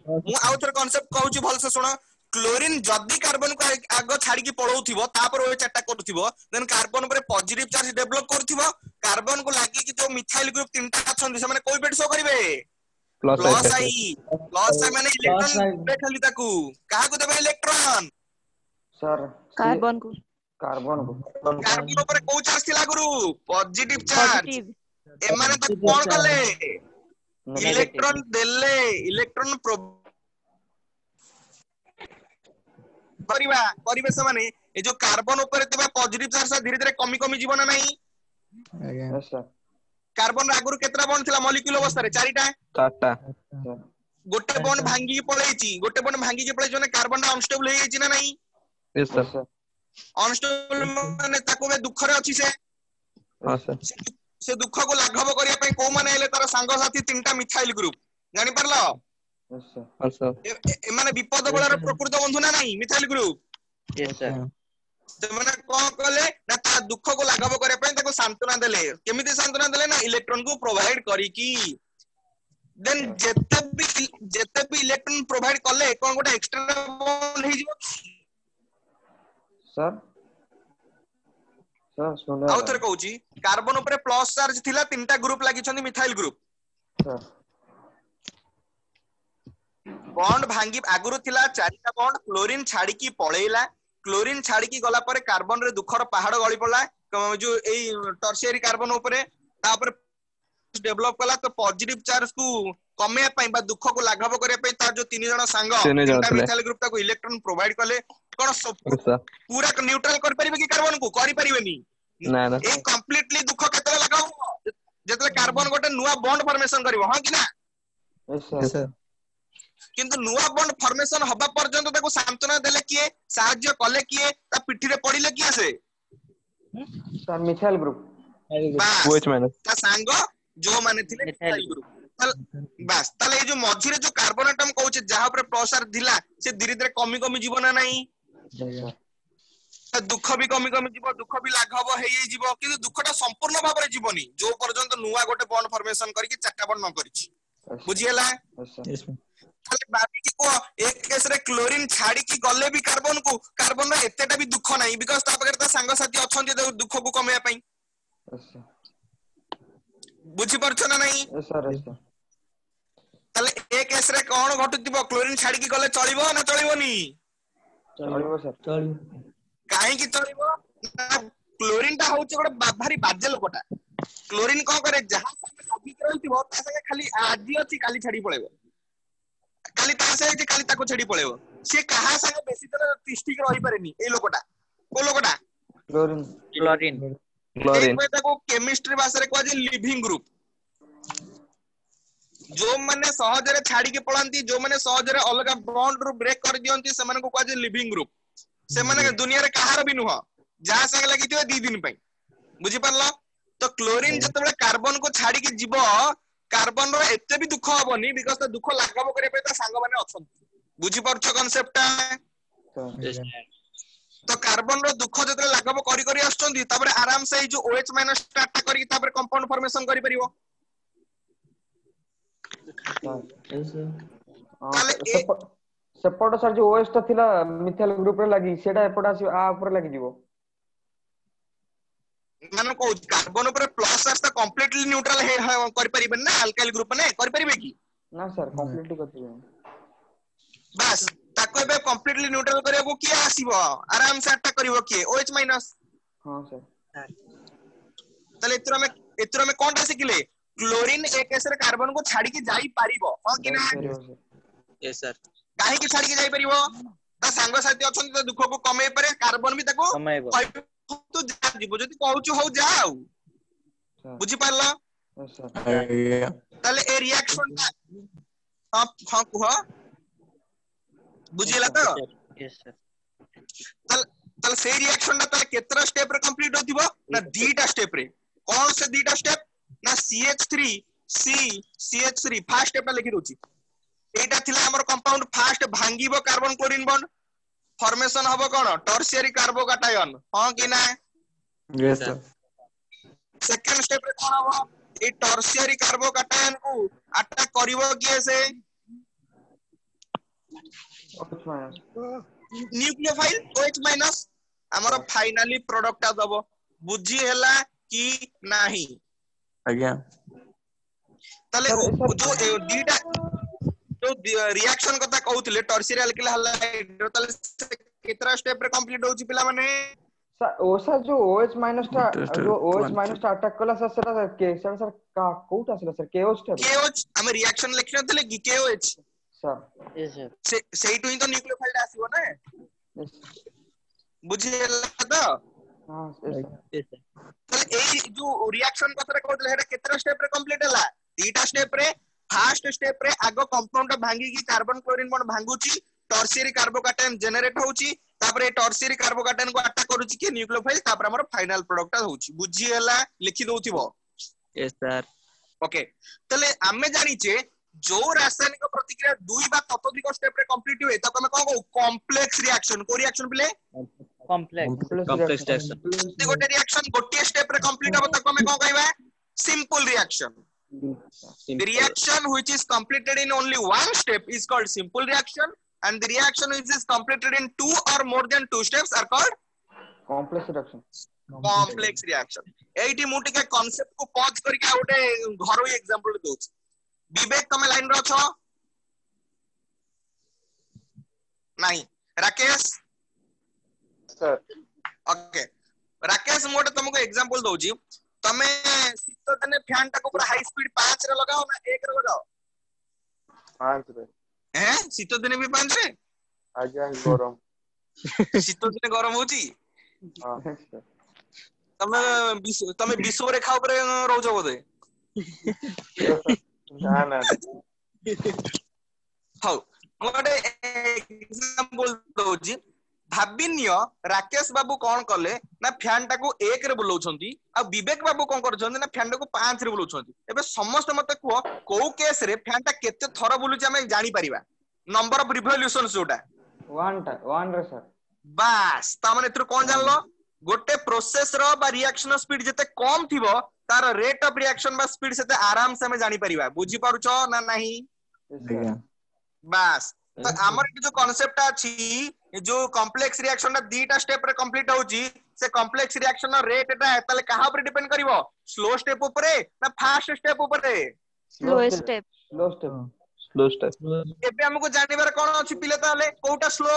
मु आउथर कांसेप्ट कहूची भल से सुनो क्लोरीन जदी कार्बन को आगो छाडी की पळौथिबो तापर ओए अटैक करथिबो देन कार्बन ऊपर पॉजिटिव चार्ज डेवलप करथिबो कार्बन को लागी कि जो मिथाइल ग्रुप तीनटा अछन से माने कोई बेट शो करिवे प्लस आई माने इलेक्ट्रॉन देबे खाली ताकू काहा को देबे इलेक्ट्रॉन सर कार्बन को कार्बन ऊपर को चार्ज थिला गुरु पॉजिटिव चार्ज ए माने त कोन कले इलेक्ट्रॉन देले इलेक्ट्रॉन परिवेश माने ए जो कार्बन ऊपर थिबा पॉजिटिव चार्ज धीरे धीरे कमी कमी जीवन नाही यस सर कार्बन आगुरु केतरा बॉन्ड थिला मॉलिक्यूल अवस्था रे चारटा गोटे बॉन्ड भांगी की पळेची गोटे बॉन्ड भांगी की पळेची माने कार्बन अनस्टेबल हे छि ना नाही यस सर अनस्टेबल माने ताको बे दुख रे अछि से हां सर से दुख को लाघव करिया पई को माने एले तार संग साथी तीनटा मिथाइल ग्रुप जानि परलो यस सर हां सर ए माने विपद बेलार प्रकृत बंधु ना नाही मिथाइल ग्रुप यस सर से माने कोन कले ना ता दुख को लाघव करिया पई ताको सांत्वना देले केमिति सांत्वना देले ना इलेक्ट्रॉन को प्रोवाइड करी की देन जेते भी इलेक्ट्रॉन प्रोवाइड करले कोन गोटे एक्स्ट्रा बॉन्ड हे जिवो सर सुनो आउ थर कहूची कार्बन ऊपर प्लस चार्ज थिला तीनटा ग्रुप लागि छथि मिथाइल ग्रुप सर बॉन्ड भांगी आगुरु थिला चारिटा बॉन्ड क्लोरीन छाडी की पळेइला क्लोरीन छाडी की गला परे कार्बन रे दुखर पहाड़ गळी पड़ला जो एई टर्शियरी कार्बन ऊपर तापर डेवलप कला तो पॉजिटिव चार्ज को कमे पई बा दुख को लाघव करे पई तार जो तीन जण संग तीनटा मिथाइल ग्रुप ताको इलेक्ट्रॉन प्रोवाइड करले कोन पूरा न्यूट्रल कर परिबे की कार्बन को करि परिबेनी ना ना ए कंप्लीटली दुख केतले लगाव जेतले कार्बन गोटे नुवा बॉन्ड फॉर्मेशन करिवो हां कि ना यस सर किंतु नुवा बॉन्ड फॉर्मेशन हबा पर्यंत ताको सांत्वना देले किए साहाय्य कले किए ता पिठी रे पडिले किए से sir methyl group OH minus ता संग जो माने थिले मिथाइल ग्रुप बस ताले ए जो मझी रे जो कार्बन एटम कहूचे जहा पर प्लस आर दिला से धीरे धीरे कमी कमी जीवन नाही दुख भी कमी कमी जीव दुख भी लाघव हे जीव किंतु दुखटा संपूर्ण भाबरे जीवनी जो पर्यंत नुवा गोटे बॉन्ड फॉर्मेशन करके चारटा बॉन्ड न करिछि बुझी हला ताले बाबी की को एक केस रे क्लोरीन छाडी की गले भी कार्बन रे एतेटा भी दुख नाही बिकॉज़ ता पकड़ ता संग साथी अछंती दुख को कमे पई बुझी परछ ना नाही यस सर ताले एक केस रे कोन घटुतिबो क्लोरीन छाडी की गले चलिबो ना चलिबोनी चलिबो सर चलिबो काहे की चलिबो क्लोरीन ता होचे गोटे भारी बाजे लोकटा क्लोरीन कौन करे जहां संगे लागिक रहइथिबो ता संगे खाली आजी अछि काली छाडी पळेबो काली ता संगे काली ताको छाडी पळेबो से कहा संगे बेसी तर तिष्ठिक रहि पारेनी ए लोकटा को लोकटा क्लोरीन क्लोरीन क्लोरीन एक ताको केमिस्ट्री भाषा रे कहजे लिविंग ग्रुप जो माने सहजरे छाडी के पळंती जो माने सहजरे अलग बॉन्ड रो ब्रेक कर दियंती से माने को कहजे लिविंग ग्रुप से माने दुनिया रे कहार भी नुह जहां संगे लागिथिबो 2 दिन पई बुझि पारलो तो क्लोरीन जतबे कार्बन को छाडी के जीवो कार्बन रो एते भी दुख हबनी बिकॉज़ तो दुख लागबो करे पे तो संग माने अछन बुझि परछो कांसेप्ट तो कार्बन रो दुख जतबे लागबो करी करी आछंती तापर आराम से जो OH- स्टार्ट करी तापर कंपाउंड फॉर्मेशन करी परिबो सेपट सर जो ओएस ता थिला मिथाइल ग्रुप रे लागि सेटा एपट आसी आ ऊपर लागि जीवो माने को कार्बन ऊपर प्लस आस्ता कंप्लीटली न्यूट्रल हे करि परिबे ना अल्काइल ग्रुप ने करि परिबे की ना सर कंप्लीटली करथिबे बस ताको बे कंप्लीटली न्यूट्रल करिया को किया आसीबो आराम से अटैक करिवो की OH-। हां सर तले एतरो में कोनटा सिखिले क्लोरीन एक एसर कार्बन को छाडी के जाई पारिबो हां कि ना यस सर काहे के छाडी के जाई परिबो ता संग साथी अछन तो दुख को कमे पारे कार्बन भी ताको कमेबो तो जा जीवो जति कहउछु हो जाऊ बुझि पारलो तले ए रिएक्शन हां हां कुह बुझिला तो यस सर तले से रिएक्शन ता केतरा स्टेप रे कंप्लीट होतिबो ना दीटा स्टेप रे कौन से दीटा स्टेप ना CH3 C CH3 first step लिखि दोची एटा थिला हमर कंपाउंड फर्स्ट भांगीबो कार्बन क्लोरीन बॉन्ड फॉर्मेशन हबो कोन टर्शियरी कार्बोकैटायन हां कि ना यस सर सेकंड स्टेप रे कोन हबो ए टर्शियरी कार्बोकैटायन को अटैक करिवो किए से न्यूक्लियोफाइल OH- हमर फाइनली प्रोडक्ट आ दबो बुझी हैला कि नाही आज्ञा तले जो दीटा जो रिएक्शन कथा कहउतले टर्शियरी अल्किल हाइड्रो तले केतरा स्टेप रे कंप्लीट होची पिला माने ओसा जो OH- ता जो OH- ता अटैक कला सर सेटा के सर का कोउट आसला सर KO स्टेप KOH हम रिएक्शन लिखने तले कि KOH सर यस सर सेही तो न्यूक्लियोफाइल आसीबो ना बुझिला तो हां सर यस सर तले ए जो रिएक्शन कथा कहउतले हेटा केतरा स्टेप रे कंप्लीट हला दीटा स्टेप रे फर्स्ट स्टेप रे आगो कंपाउंड भांगी की कार्बन क्लोरीन बॉन्ड भांगुची टर्शियरी कार्बोकैटायन जनरेट होउची तापर ए टर्शियरी कार्बोकैटायन को अटैक करूची के न्यूक्लियोफाइल तापर हमर फाइनल प्रोडक्ट होउची बुझी हला लिखि दोउथिबो यस सर ओके तले आमे जानि छे जो रासायनिक प्रतिक्रिया दुई बा ततोधिक स्टेप रे कंप्लीट हुए ताको हम कोन को कॉम्प्लेक्स रिएक्शन को रिएक्शन बिले कॉम्प्लेक्स रिएक्शन गोटे रिएक्शन गोटे स्टेप रे कंप्लीट हो ताको हम कोन कहबा simple reaction the reaction which is completed in only one step is called simple reaction and the reaction which is completed in 2 or more than 2 steps are called complex reaction एठी मु टिके concept को pause करके आउटे घरोई example दोछ विवेक तमे line रो छ नहीं Rakesh sir okay Rakesh मोटे तुमको एग्जांपल दोजी तमे शीत दिने फैन टाको पूरा हाई स्पीड 5 रे लगाओ ना 1 रे लगाओ 5 रे हैं शीत दिने भी 5 रे आज्ञा गरम शीत दिने गरम होची हां तमे विश्व रेखा ऊपर रहउछ बोधे ना ना हाउ मोटे एग्जांपल दोजी भाबिनियो राकेश बाबू कोन कले ना फैन टाको 1 रे बुलाउछंती आ विवेक बाबू कोन करछंती ना फैन टाको 5 रे बुलाउछंती एबे समस्त मते को को केस रे फैन टा केते थरो बुलुची हम जानि परिबा नंबर ऑफ रिवोल्यूशन जोटा 1 रे सर बस ता माने एथरो कोन जानलो गोटे प्रोसेस रो बा रिएक्शन स्पीड जते कम थिबो तार रेट ऑफ रिएक्शन बा स्पीड सेते आराम से हम जानि परिबा बुझी पारुछो ना नहीं बस तो हमर जो कांसेप्ट अछि जो कॉम्प्लेक्स रिएक्शन ना दीटा स्टेप रे कंप्लीट होउची से कॉम्प्लेक्स रिएक्शन रेट एटा तले कहा ऊपर डिपेंड करिवो स्लो स्टेप ऊपर ना फास्ट स्टेप ऊपर स्लो स्टेप स्लो स्टेप एबे हमको जानिबार कोन अछि पिले ताले कोटा स्लो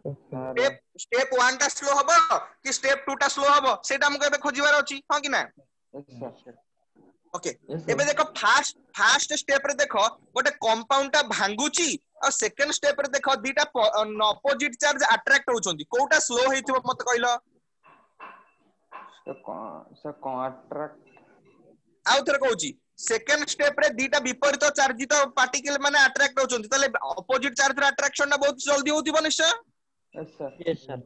स्टेप स्टेप 1 टा स्लो हबो कि स्टेप 2 टा स्लो हबो सेटा हमको एबे खोजिबार अछि हां कि ना ओके एबे देखो फर्स्ट स्टेप रे देखो गोटे कंपाउंड टा भांगुची और सेकंड स्टेप रे देखो दीटा अपोजिट चार्ज अट्रैक्ट होचंदी कोटा स्लो हेतिबो मत कहलो आउ थर कहूची सेकंड स्टेप रे दीटा विपरीत चार्जित पार्टिकल माने अट्रैक्ट होचंदी तले अपोजिट चार्ज रे अट्रैक्शन ना बहुत जल्दी होतिबो निश्चय यस सर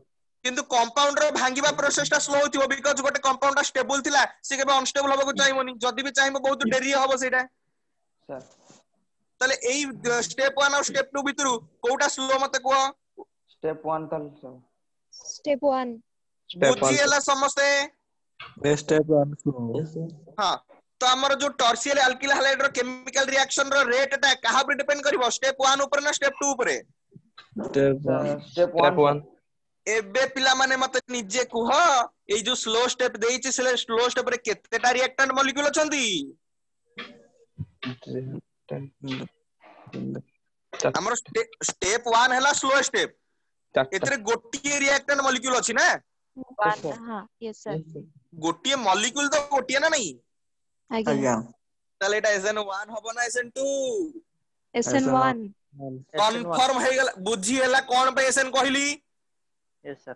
किंतु कंपाउंड रो भांगिबा प्रोसेस टा स्लो होतिबो बिकॉज़ गोटे कंपाउंड टा स्टेबल थिला से केबे अनस्टेबल होबो चाहिबोनी जदी भी चाहिबो बहुत देरी होबो सेटा सर तले एई स्टेप 1 और स्टेप 2 भितरु कोटा स्लो मते को स्टेप 1 तल स्टेप 1 बुझी हला समस्ते स्टेप 1 स्लो हां तो हमर जो टॉर्सियल अल्किल हैलाइड रो केमिकल रिएक्शन रो रेट टा कहा पे डिपेंड करबो स्टेप 1 ऊपर ना स्टेप 2 ऊपर स्टेप 1 एबे पिला माने मते निजे कुह ए जो स्लो स्टेप देइछि से स्लो स्टेप रे केतेटा रिएक्टेंट मॉलिक्यूल अछंती हमर स्टेप 1 हला स्लो स्टेप एतरे गोटिए रिएक्टेंट मॉलिक्यूल अछि ना 1 हां यस सर गोटिए मॉलिक्यूल तो गोटिए ना नहीं आज्ञा तले एटा SN1 हबो ना SN2 SN1 कंफर्म हे गेला बुझी हला कोन पे SN कहली यस सर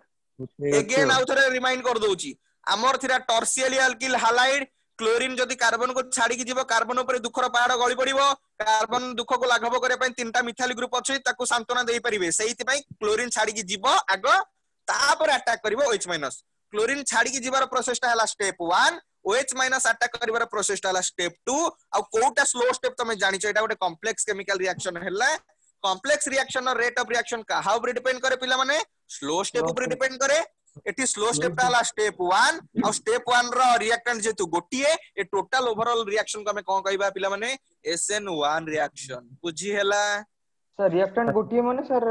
अगेन आउ थरे रिमाइंड कर दोची हमर थिरा टॉर्सियल अल्किल हैलाइड क्लोरीन जदी कार्बन को छाडी की जीवो कार्बन ऊपर दुखर पहाड़ गळी पड़िबो कार्बन दुख को लाघव करे पय तीनटा मिथाइल ग्रुप अछि ताको सांत्वना देई परिबे सेहिति पय क्लोरीन छाडी की जीवो आगो तापर अटैक करिवो OH- क्लोरीन छाडी की जीवार प्रोसेस टा हला स्टेप 1 OH- अटैक करिवार प्रोसेस टा हला स्टेप 2 आ कोटा स्लो स्टेप तमे जानि छ एटा गोटे कॉम्प्लेक्स केमिकल रिएक्शन हला कॉम्प्लेक्स रिएक्शन और रेट ऑफ रिएक्शन कहा ऊपर डिपेंड करे पिला माने स्लो स्टेप ऊपर डिपेंड करे एटी स्लो स्टेप टा हला स्टेप 1 और स्टेप 1 रो रिएक्टेंट जेतु गोटिए ए टोटल ओवरऑल रिएक्शन को हमें कोन कहबा पिला माने SN1 रिएक्शन बुझी हला सर रिएक्टेंट गोटिए माने सर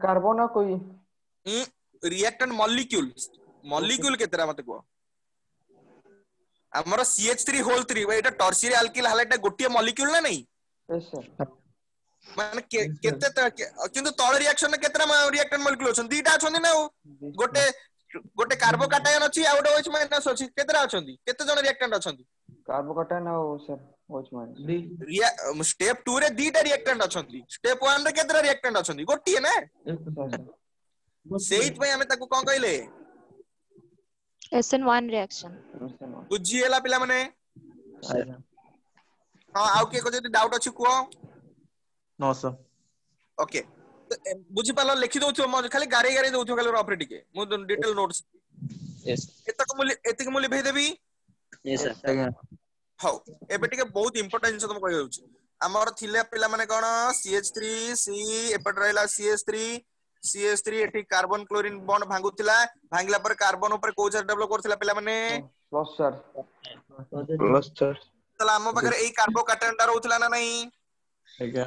कार्बन कोई रिएक्टेंट मॉलिक्यूल केतरा मते को हमर CH3 होल 3 एटा टॉर्सियल अल्किल हैलाइड गोटिए मॉलिक्यूल ना नहीं यस सर माने केते किंतु तळ रिएक्शन केतरा रिएक्टेंट मॉलिक्यूल अछन दीटा अछन ना गोटे कार्बोकैटायन अछि आ गोटे OH- अछि केतरा अछन केते जण रिएक्टेंट अछन कार्बोकैटायन और सर OH- स्टेप 2 रे दीटा रिएक्टेंट अछन स्टेप 1 रे केतरा रिएक्टेंट अछन गोटिए ना सेहित पय हमें ताको कोन कहले SN1 रिएक्शन बुझी हला पिला माने हां आउ के को जदी डाउट अछि को नो सर ओके बुझी पालो लिखि दउथो म खाली गारे गारे दउथो खाली रफ रे टिके मु डिटेल नोट्स यस एतक मूल्य भे देबी यस सर हाउ एबे टिके बहुत इंपोर्टेंट छ तुम कहि होउची हमर थिले पिला माने कोन CH3 C एपट रहला CH3 एठी कार्बन क्लोरीन बॉन्ड भांगुतिला भांगला पर कार्बन ऊपर को चार्ज डेवलप करथिला पिला माने प्लस सर तला हम पाखरे एई कार्बोकैटायन टा रहउतिला ना नहीं आज्ञा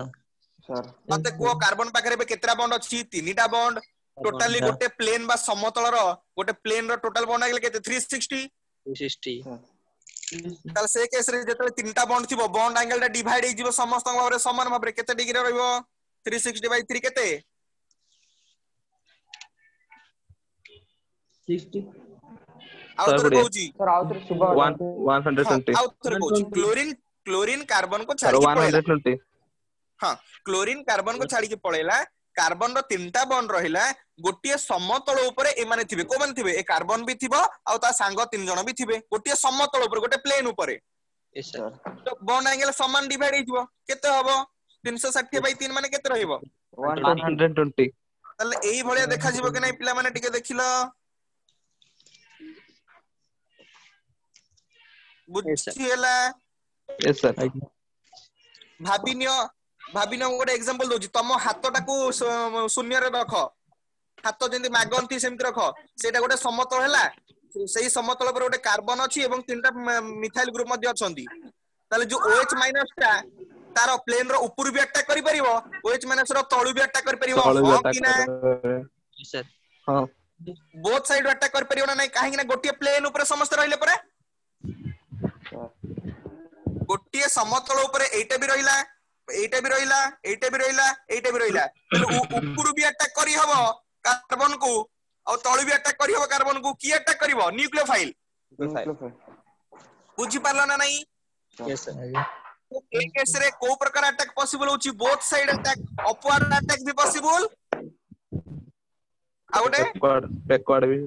सर मते को कार्बन पाखरे बे केतरा बॉन्ड अछि तीनटा बॉन्ड टोटली गोटे प्लेन बा समतल रो गोटे प्लेन रो टोटल बॉन्ड आइले केते 360 ताल से केस रे जेतले तीनटा बॉन्ड थिबो बॉन्ड एंगल टा डिवाइड हे जिवो समस्त भाबरे समान भाबरे केते डिग्री रहइबो 360/3 केते 60 आउटर कहूची सर आउटर सुबह 120 आउटर कहूची क्लोरीन कार्बन को छाड़ी के 120 हां क्लोरीन कार्बन को छाड़ी के पळेला कार्बन रो तीनटा बॉन्ड रहिला गोटिए समतल ऊपर ए माने थिबे को माने थिबे ए कार्बन भी थिबो आ ता सांग तीन जण भी थिबे गोटिए समतल ऊपर गोटे प्लेन ऊपर यस सर तो बॉन्ड एंगल समान डिवाइड हेतिबो केते हबो 360/3 माने केते रहिबो 120 तले एई भलिया देखा जिवो कि नै पिला माने टिके देखिलो बुझी हला यस सर भाबिनियो गोटे एग्जांपल दोची तम हातटा को शून्य रे रख हाथ जेंति मागंती सेमति रख सेटा गोटे समतल हला सेही समतल पर गोटे कार्बन अछि एवं तीनटा मिथाइल ग्रुप मध्ये अछंती ताले जो OH- टा तार प्लेन रो ऊपर भी अटैक करि परिबो OH- रो तळु भी अटैक करि परिबो हां कि ना सर हां बोथ साइड अटैक करि परिबो ना नै काहे कि ना गोटिए प्लेन ऊपर समस्त रहिले परे गोटिए समतल ऊपर एटा भी रहिला एटा भी रहिला एटा भी रहिला एटा भी रहिला ताले ऊपर भी अटैक करि हबो कार्बन को और तळु भी अटैक करी हो कार्बन को की अटैक करिवो न्यूक्लियोफाइल बुझी पारला ना नहीं यस सर एक केस रे को प्रकार अटैक पॉसिबल होची both side attack upward attack भी पॉसिबल आउटे बैकवर्ड भी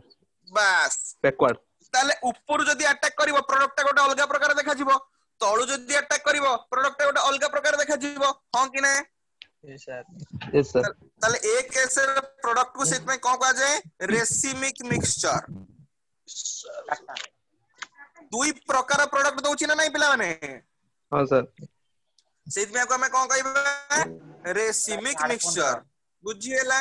बस बैकवर्ड ताले ऊपर जदी अटैक करिवो प्रोडक्ट गोटे अलग प्रकार देखा जिवो तळु जदी अटैक करिवो प्रोडक्ट गोटे अलग प्रकार देखा जिवो हां कि नै यस सर यस सर ताले एक केस रे प्रोडक्ट को सेट में कोन कहा जाय रेसिमिक मिक्सचर दुई प्रकार प्रोडक्ट दोची ना नहीं पिला माने हां सर सेट में को हमें कोन कहबे रेसिमिक मिक्सचर बुझिएला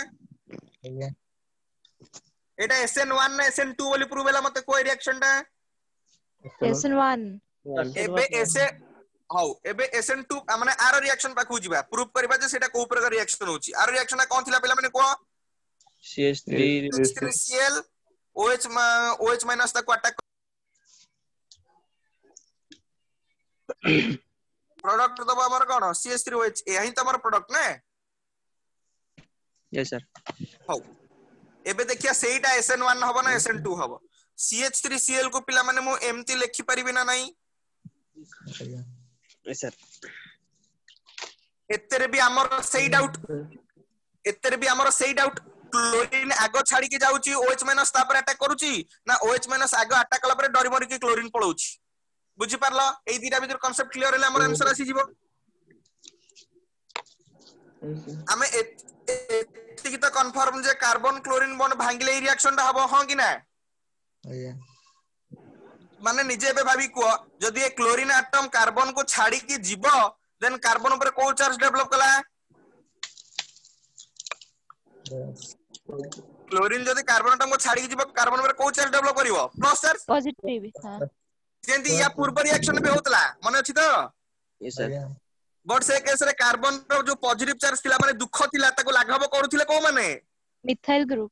एटा SN1 ना SN2 बोली प्रूव होला मते कोई रिएक्शन टा SN1 एबे एसे हाउ एबे SN2 माने आरो रिएक्शन पाखु जिबा प्रूव करबा जे सेटा को प्रकार रिएक्शन होची आरो रिएक्शन कोन थिला पिला माने को CH3Cl OH माइनस तक अटैक प्रोडक्ट दबा हमर कोन CH3OH एही त हमर प्रोडक्ट ने यस सर हाउ एबे देखिया सेटा SN1 हबो ना SN2 हबो CH3Cl को पिला माने मु एमती लिखि परिबि ना नहीं यस सर एतेरे भी हमर सेही डाउट क्लोरीन आगो छाड़ी के जाउची OH माइनस तापर अटैक करूची ना OH माइनस आगो अटैक कला पर डरी मरी के क्लोरीन पळौची बुझी पारला एई दीटा भीतर कांसेप्ट क्लियर हैला हमर आंसर आसी जीवो हमें एतिकी तो कंफर्म जे कार्बन क्लोरीन बॉन्ड भांगिले ई रिएक्शन ता हबो हां कि ना माने निजे बे भाभी को जदी ए क्लोरीन एटम कार्बन को छाड़ी की जीवो देन कार्बन ऊपर को चार्ज डेवलप कला क्लोरीन जदी कार्बन एटम को छाड़ी की जीवो कार्बन ऊपर को चार्ज डेवलप करिवो प्लस चार्ज पॉजिटिव हां जेंती या पूर्व रिएक्शन पे होतला माने अछि तो यस सर बट से केस रे कार्बन रो जो पॉजिटिव चार्ज थिला माने दुख थिला ताको लाघव करूथिले को माने मिथाइल ग्रुप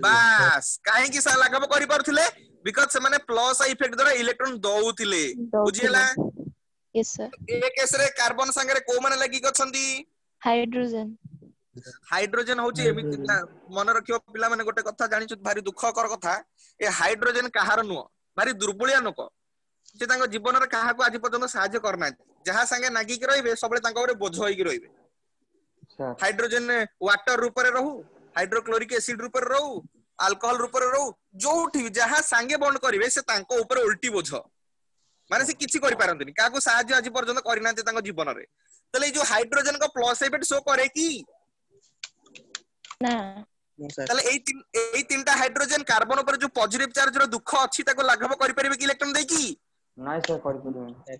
बस काहे की सा लाघव करि परथिले बिकॉज़ से माने प्लस इफेक्ट द्वारा इलेक्ट्रॉन दउथिले बुझियला यस सर ए केस रे कार्बन संगे को माने लागि गछंती हाइड्रोजन होची एमिति मन रखियो पिला माने गोटे कथा जानि छु भारी दुख कर कथा ए हाइड्रोजन कहार नु भारी दुर्बलिया नको से तांको जीवन रे काहा को आज पर्यंत सहाय्य करना जहा संगे नागी के रहिबे सबले तांको रे बोझ होई के रहिबे हाइड्रोजन वाटर रूप रे रहू हाइड्रोक्लोरिक एसिड रूप रे रहू अल्कोहल रूप रे रहू जोठी जहा संगे बॉन्ड करिवे से तांको ऊपर उल्टी बोझ माने से किछि करि पारंतनी का को सहाय्य आज पर्यंत करिना तांको जीवन रे तले जो हाइड्रोजन का प्लस इफेक्ट शो करे की ना तले एई तीनटा हाइड्रोजन कार्बन ऊपर जो पॉजिटिव चार्ज रो दुख अछि ताको लाघव करि परिबे कि इलेक्ट्रॉन दे की नाइ सर करि परिबे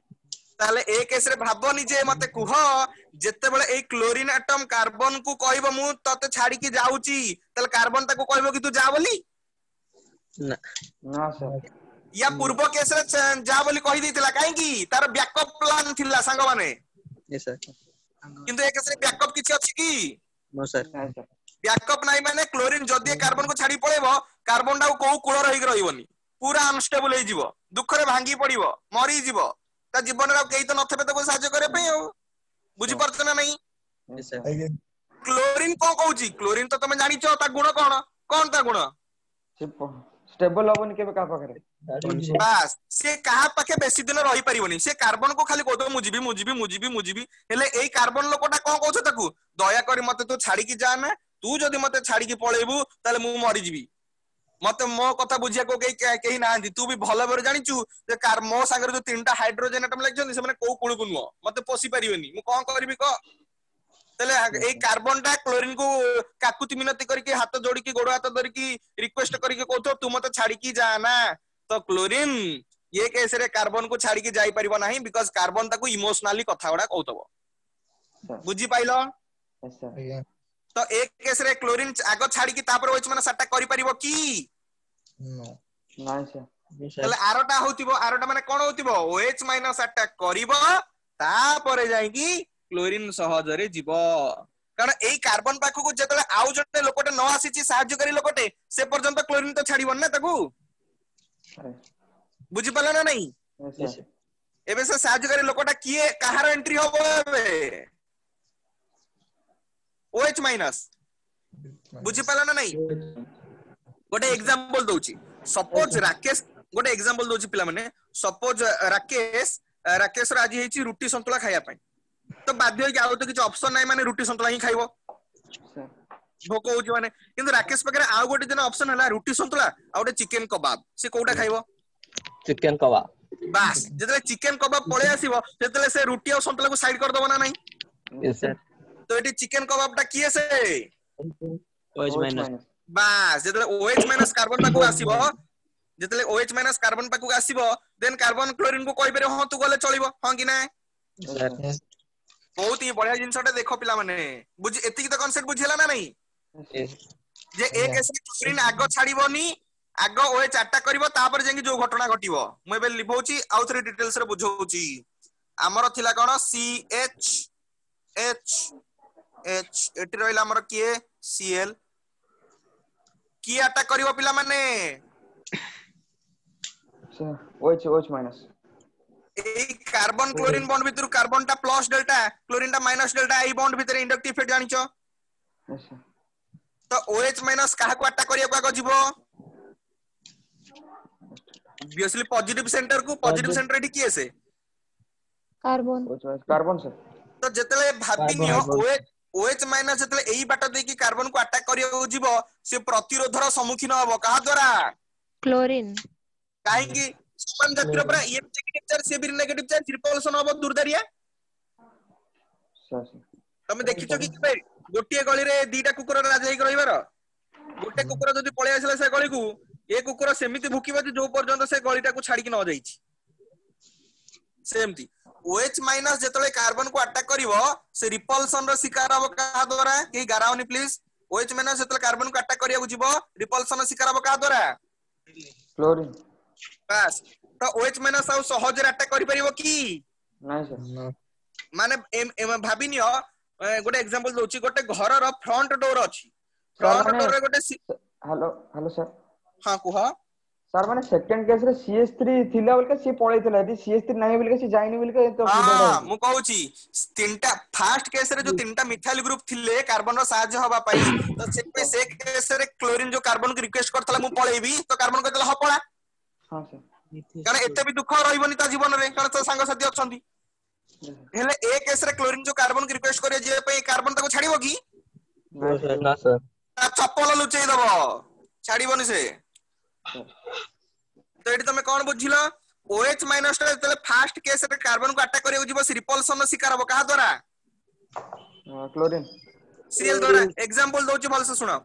ताले ए केस रे भाबनी जे मते कुह जत्ते बेले ए क्लोरीन एटम कार्बन को कहबो मु तते छाडी के जाउची तले कार्बन ताको कहबो कि तू जा बोली ना ना सर या पूर्व केस रे जा बोली कहि दैतिला काहे की तार बैकअप प्लान थिला संग माने यस सर किंतु ए केस रे बैकअप किछि अछि की नो सर नाइ सर बैकअप नाही माने क्लोरीन जदी कार्बन को छाडी पळेबो कार्बन टा को कुळ रहि के रहिबोनी पूरा अनस्टेबल हे जीवो दुख रे भांगी पड़िबो मरी जीवो ता जीवन रे केई तो नथबे तो सहायता करे पे हो बुझी परछ ना नहीं यस सर क्लोरीन को कहूची क्लोरीन तो तुम जानि छ ता गुण कोन ता गुण स्टेबल होबनी केबे का पाखरे बस से कहा पाखे बेसी दिन रही परिबोनी से कार्बन को खाली कहतो मुजीबी हेले एई कार्बन लोकटा कोन कहछ ताकू दया करी मते तू छाडी की जा ना तू जदी मते छाडी की पळेबू ताले मु मरि जीवी मते मो कथा बुझिया को केही नांदी तू भी भलो भर जानिचू जे कार मो संगे जो तीनटा हाइड्रोजन एटम लागछन से माने को कुळ को नुओ मते पोसी परिबेनी मु कोन करबी को तले ए कार्बन टा क्लोरीन को काकुति मिनती करके हाथ जोड़ी की गोड़ हाथ धरी की रिक्वेस्ट करके कहतो तू मते छाडी की जा ना तो क्लोरीन ये केस रे कार्बन को छाडी की जाई परिबो नाही बिकॉज़ कार्बन ताको इमोशनली कथा उडा कहतबो बुझी पाइलो यस सर तो एक केस रे क्लोरीन आगो छाडी की तापर ओच माने सट्टा करि परिबो की नाइ सर तले आरोटा होतिबो आरोटा माने कोन होतिबो OH माइनस अटैक करिवो तापर जाई की क्लोरीन सहज रे जीवो कारण एई कार्बन पाखु को जतले आउ जते लोकटे न आसीची सहाय्य करी लोकटे से पर्यंत क्लोरीन तो छाडीबन ना ताकू बुझी पाला ना नहीं यस एबे से सहाय्य करी लोकटा किए कहार एंट्री होबो एबे OH माइनस बुझी पाला ना नहीं गोटे एग्जांपल दोची सपोज राकेश गोटे एग्जांपल दोची पिला माने सपोज राकेश राजी हेची रुटी संतुला खाया पई तो बाध्य होई आउ तो किछ ऑप्शन नाही माने रुटी संतुला ही खाइबो भोक होची माने किंतु राकेश पकरे आउ गोटे जन ऑप्शन हला रुटी संतुला आ गोटे चिकन कबाब से कोउटा खाइबो चिकन कबाब बास जतले चिकन कबाब पळे आसीबो जतले से रुटी और संतुला को साइड कर दबो ना नहीं यस सर तो एटी चिकन कबाब टा किए से OH माइनस बास जतले OH माइनस कार्बन पाकु आसीबो जतले OH माइनस कार्बन पाकु आसीबो देन कार्बन क्लोरीन को कहि बेरे हां तू गले चलिबो हां कि ना सर बहुत ही बढ़िया जिनसटा देखो पिला माने बुझ एति की तो कांसेप्ट बुझिला ना नहीं जे एक एसिड क्लोरीन आगो छाड़ीबोनी आगो ओए चारटा करबो तापर जेंगी जो घटना घटिबो मैं बे लिखौची आउ थ्री डिटेल्स रे बुझौची हमर थिला कोन CH H H एटी रहइला हमर के Cl की अटैक करबो पिला माने OH माइनस ए कार्बन क्लोरीन बॉन्ड भितर कार्बन टा प्लस डेल्टा क्लोरीन टा माइनस डेल्टा ए बॉन्ड भितर इंडक्टिव इफेक्ट जानिचो तो OH माइनस काहा को अटैक करिया को आगो जीवो ऑब्वियसली पॉजिटिव सेंटर एठी किए से कार्बन सर तो जतले भाबिनियो OH माइनस जतले एई बाटा दे की कार्बन को अटैक करिया को जीवो से प्रतिरोधर सम्मुखीन हबो काहा द्वारा क्लोरीन काहे की समान जातिर पर ये नेगेटिव चार्ज से भी नेगेटिव चार्ज रिपल्सन हबो दूर दरिया सर तमे देखिचो कि केबे गोटिए गली रे दीटा कुकुर राजा हेक रहिबार गोटे कुकुर जदी पळे आसले से गली को ए कुकुर सेमिति भुकिबो जे जो पर्यंत से गलीटा को छाडी के न जाईछि सेमति OH माइनस जतले कार्बन को अटैक करिवो से रिपल्सन रो शिकार हबो का द्वारा के गाराओनी प्लीज OH माइनस जतले कार्बन को अटैक करिया को जीवो रिपल्सन रो शिकार हबो का द्वारा क्लोरीन बस तो OH माइनस आउ सहज रे अटैक करि परिबो की नहीं सर माने भाबिनियो गोटे एग्जांपल दोची गोटे घर रो फ्रंट डोर अछि फ्रंट डोर रे गोटे हेलो सर हां कुहा सर माने सेकंड केस रे CS3 थिला बोल के सी पळैतला यदि CS3 नाही बोल के सी जाइनी बोल के तो हां मु कहूची तीनटा फर्स्ट केस रे जो तीनटा मिथाइल ग्रुप थिले कार्बन रो साहाय्य हबा पई तो से केस रे क्लोरीन जो कार्बन को रिक्वेस्ट करथला मु पळेबी तो कार्बन कहतला हपळा हां सर कारण एते भी दुख रहइबनी ता जीवन रे कारण तो संग साथी अछंती हेले ए केस रे क्लोरीन जो कार्बन को रिक्वेस्ट करे जे पे कार्बन ताको छाड़ीबो की ना सर चप्पल लुचेई दबो छाड़ीबोनी से तो एटी तमे कोन बुझिलो OH माइनस रे तले फर्स्ट केस रे कार्बन को अटैक करियो जीवो रिपल्सन रो शिकार हबो का द्वारा क्लोरीन Cl द्वारा एग्जांपल दोची भल से सुनो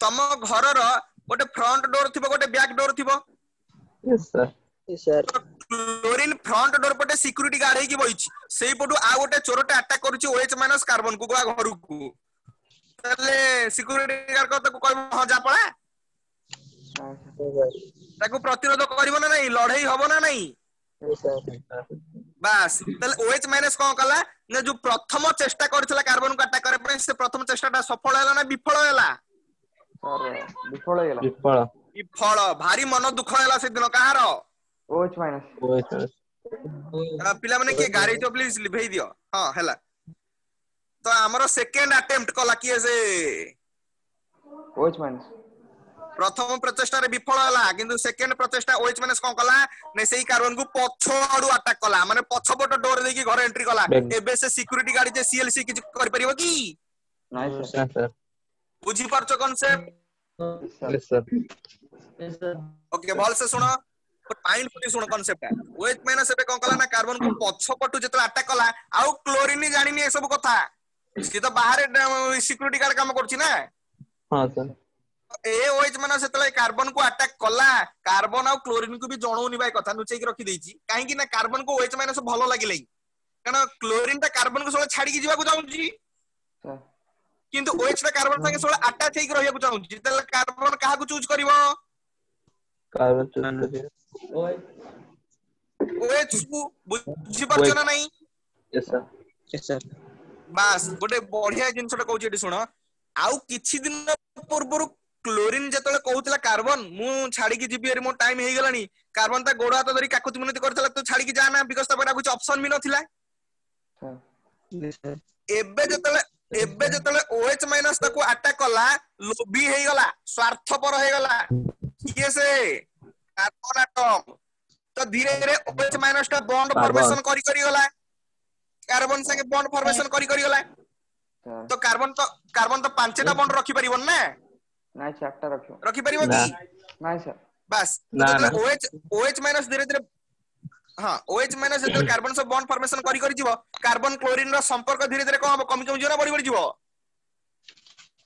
तम घर रो गोटे फ्रंट डोर थिबो गोटे बैक डोर थिबो yes sir chlorine front door पटे सिक्यूरिटी गार्ड हे की बइछि सेही पटु आ गोटे चोरटा अटैक करूछि OH माइनस कार्बन को गोआ घर को तले सिक्यूरिटी गार्ड को कहबो हां जा पळा ताको प्रतिरोध करिवो ना नहीं लड़ाई हबो ना नहीं बस तले OH माइनस कोन कला ने जो प्रथम चेष्टा करथिला कार्बन को अटैक करे पे से प्रथम चेष्टाटा सफल हैला ना विफल हैला सर विफल भारी मन दुख हैला से दिन कहार OH माइनस पिला माने के गाड़ी तो प्लीज लिभेई दियो हां हैला तो हमरो सेकंड अटेम्प्ट कला किए से OH माइनस प्रथम प्रचेष्टा रे विफल हला किंतु सेकंड प्रचेष्टा OH माइनस कोन कला ने सेही कार्बन को पछो आडू अटैक कला माने पछपट डोर देकी घर एंट्री कला एबे से सिक्यूरिटी गार्ड जे CLC किछ कर परिबो की नहीं सर बुझी परछो कांसेप्ट यस सर ओके भल से सुनो माइंडफुली सुनो कांसेप्ट OH माइनस एबे कोन कला ना कार्बन को पछपट जेतला अटैक कला आउ क्लोरीन जानिनी ए सब कथा सी तो बाहर सिक्यूरिटी गार्ड काम करछि ना हां सर ए OH माइनस एतले कार्बन को अटैक कला कार्बन आ क्लोरीन को भी जणौनी बाय कथा नुचै की रखि देछि काहे कि ना कार्बन को OH माइनस भलो लागिलै कारण क्लोरीन ता कार्बन को सोले छाडी की जीवा को चाहूची किंतु OH ता कार्बन संगे सोले अटैच हेक रहिया को चाहूची तले कार्बन काहा को चूज करबो कार्बन चूज OH को बुझी परछ ना नहीं यस सर बास गोटे बढ़िया जिंसटा कहूची एटी सुनो आउ किछि दिन पूर्वरु क्लोरीन जतले कहउतला कार्बन मु छाडी की जीबी मो टाइम हे गेलानी कार्बन ता गोड़ हाथ धरी काकुति मिनति करथला तो छाडी की जाना बिकॉज़ ता बडा कुछ ऑप्शन भी नथिला एबे जतले OH OH माइनस ताको अटैक कला लोभी हे गला स्वार्थपर हे गला किए से कार्बन एटम तो धीरे धीरे OH माइनस ता बॉन्ड फॉर्मेशन करी गला कार्बन संगे बॉन्ड फॉर्मेशन करी गला तो कार्बन तो पांचटा बॉन्ड रखी परिबन ना नाइ चारटा रखी परिबो की नाइ सर बस OH माइनस धीरे धीरे हां OH माइनस जतल कार्बन से बॉन्ड फॉर्मेशन करी जीवो कार्बन क्लोरीन रो संपर्क धीरे धीरे कम कमी कमी जीवो ना बढ़ी जीवो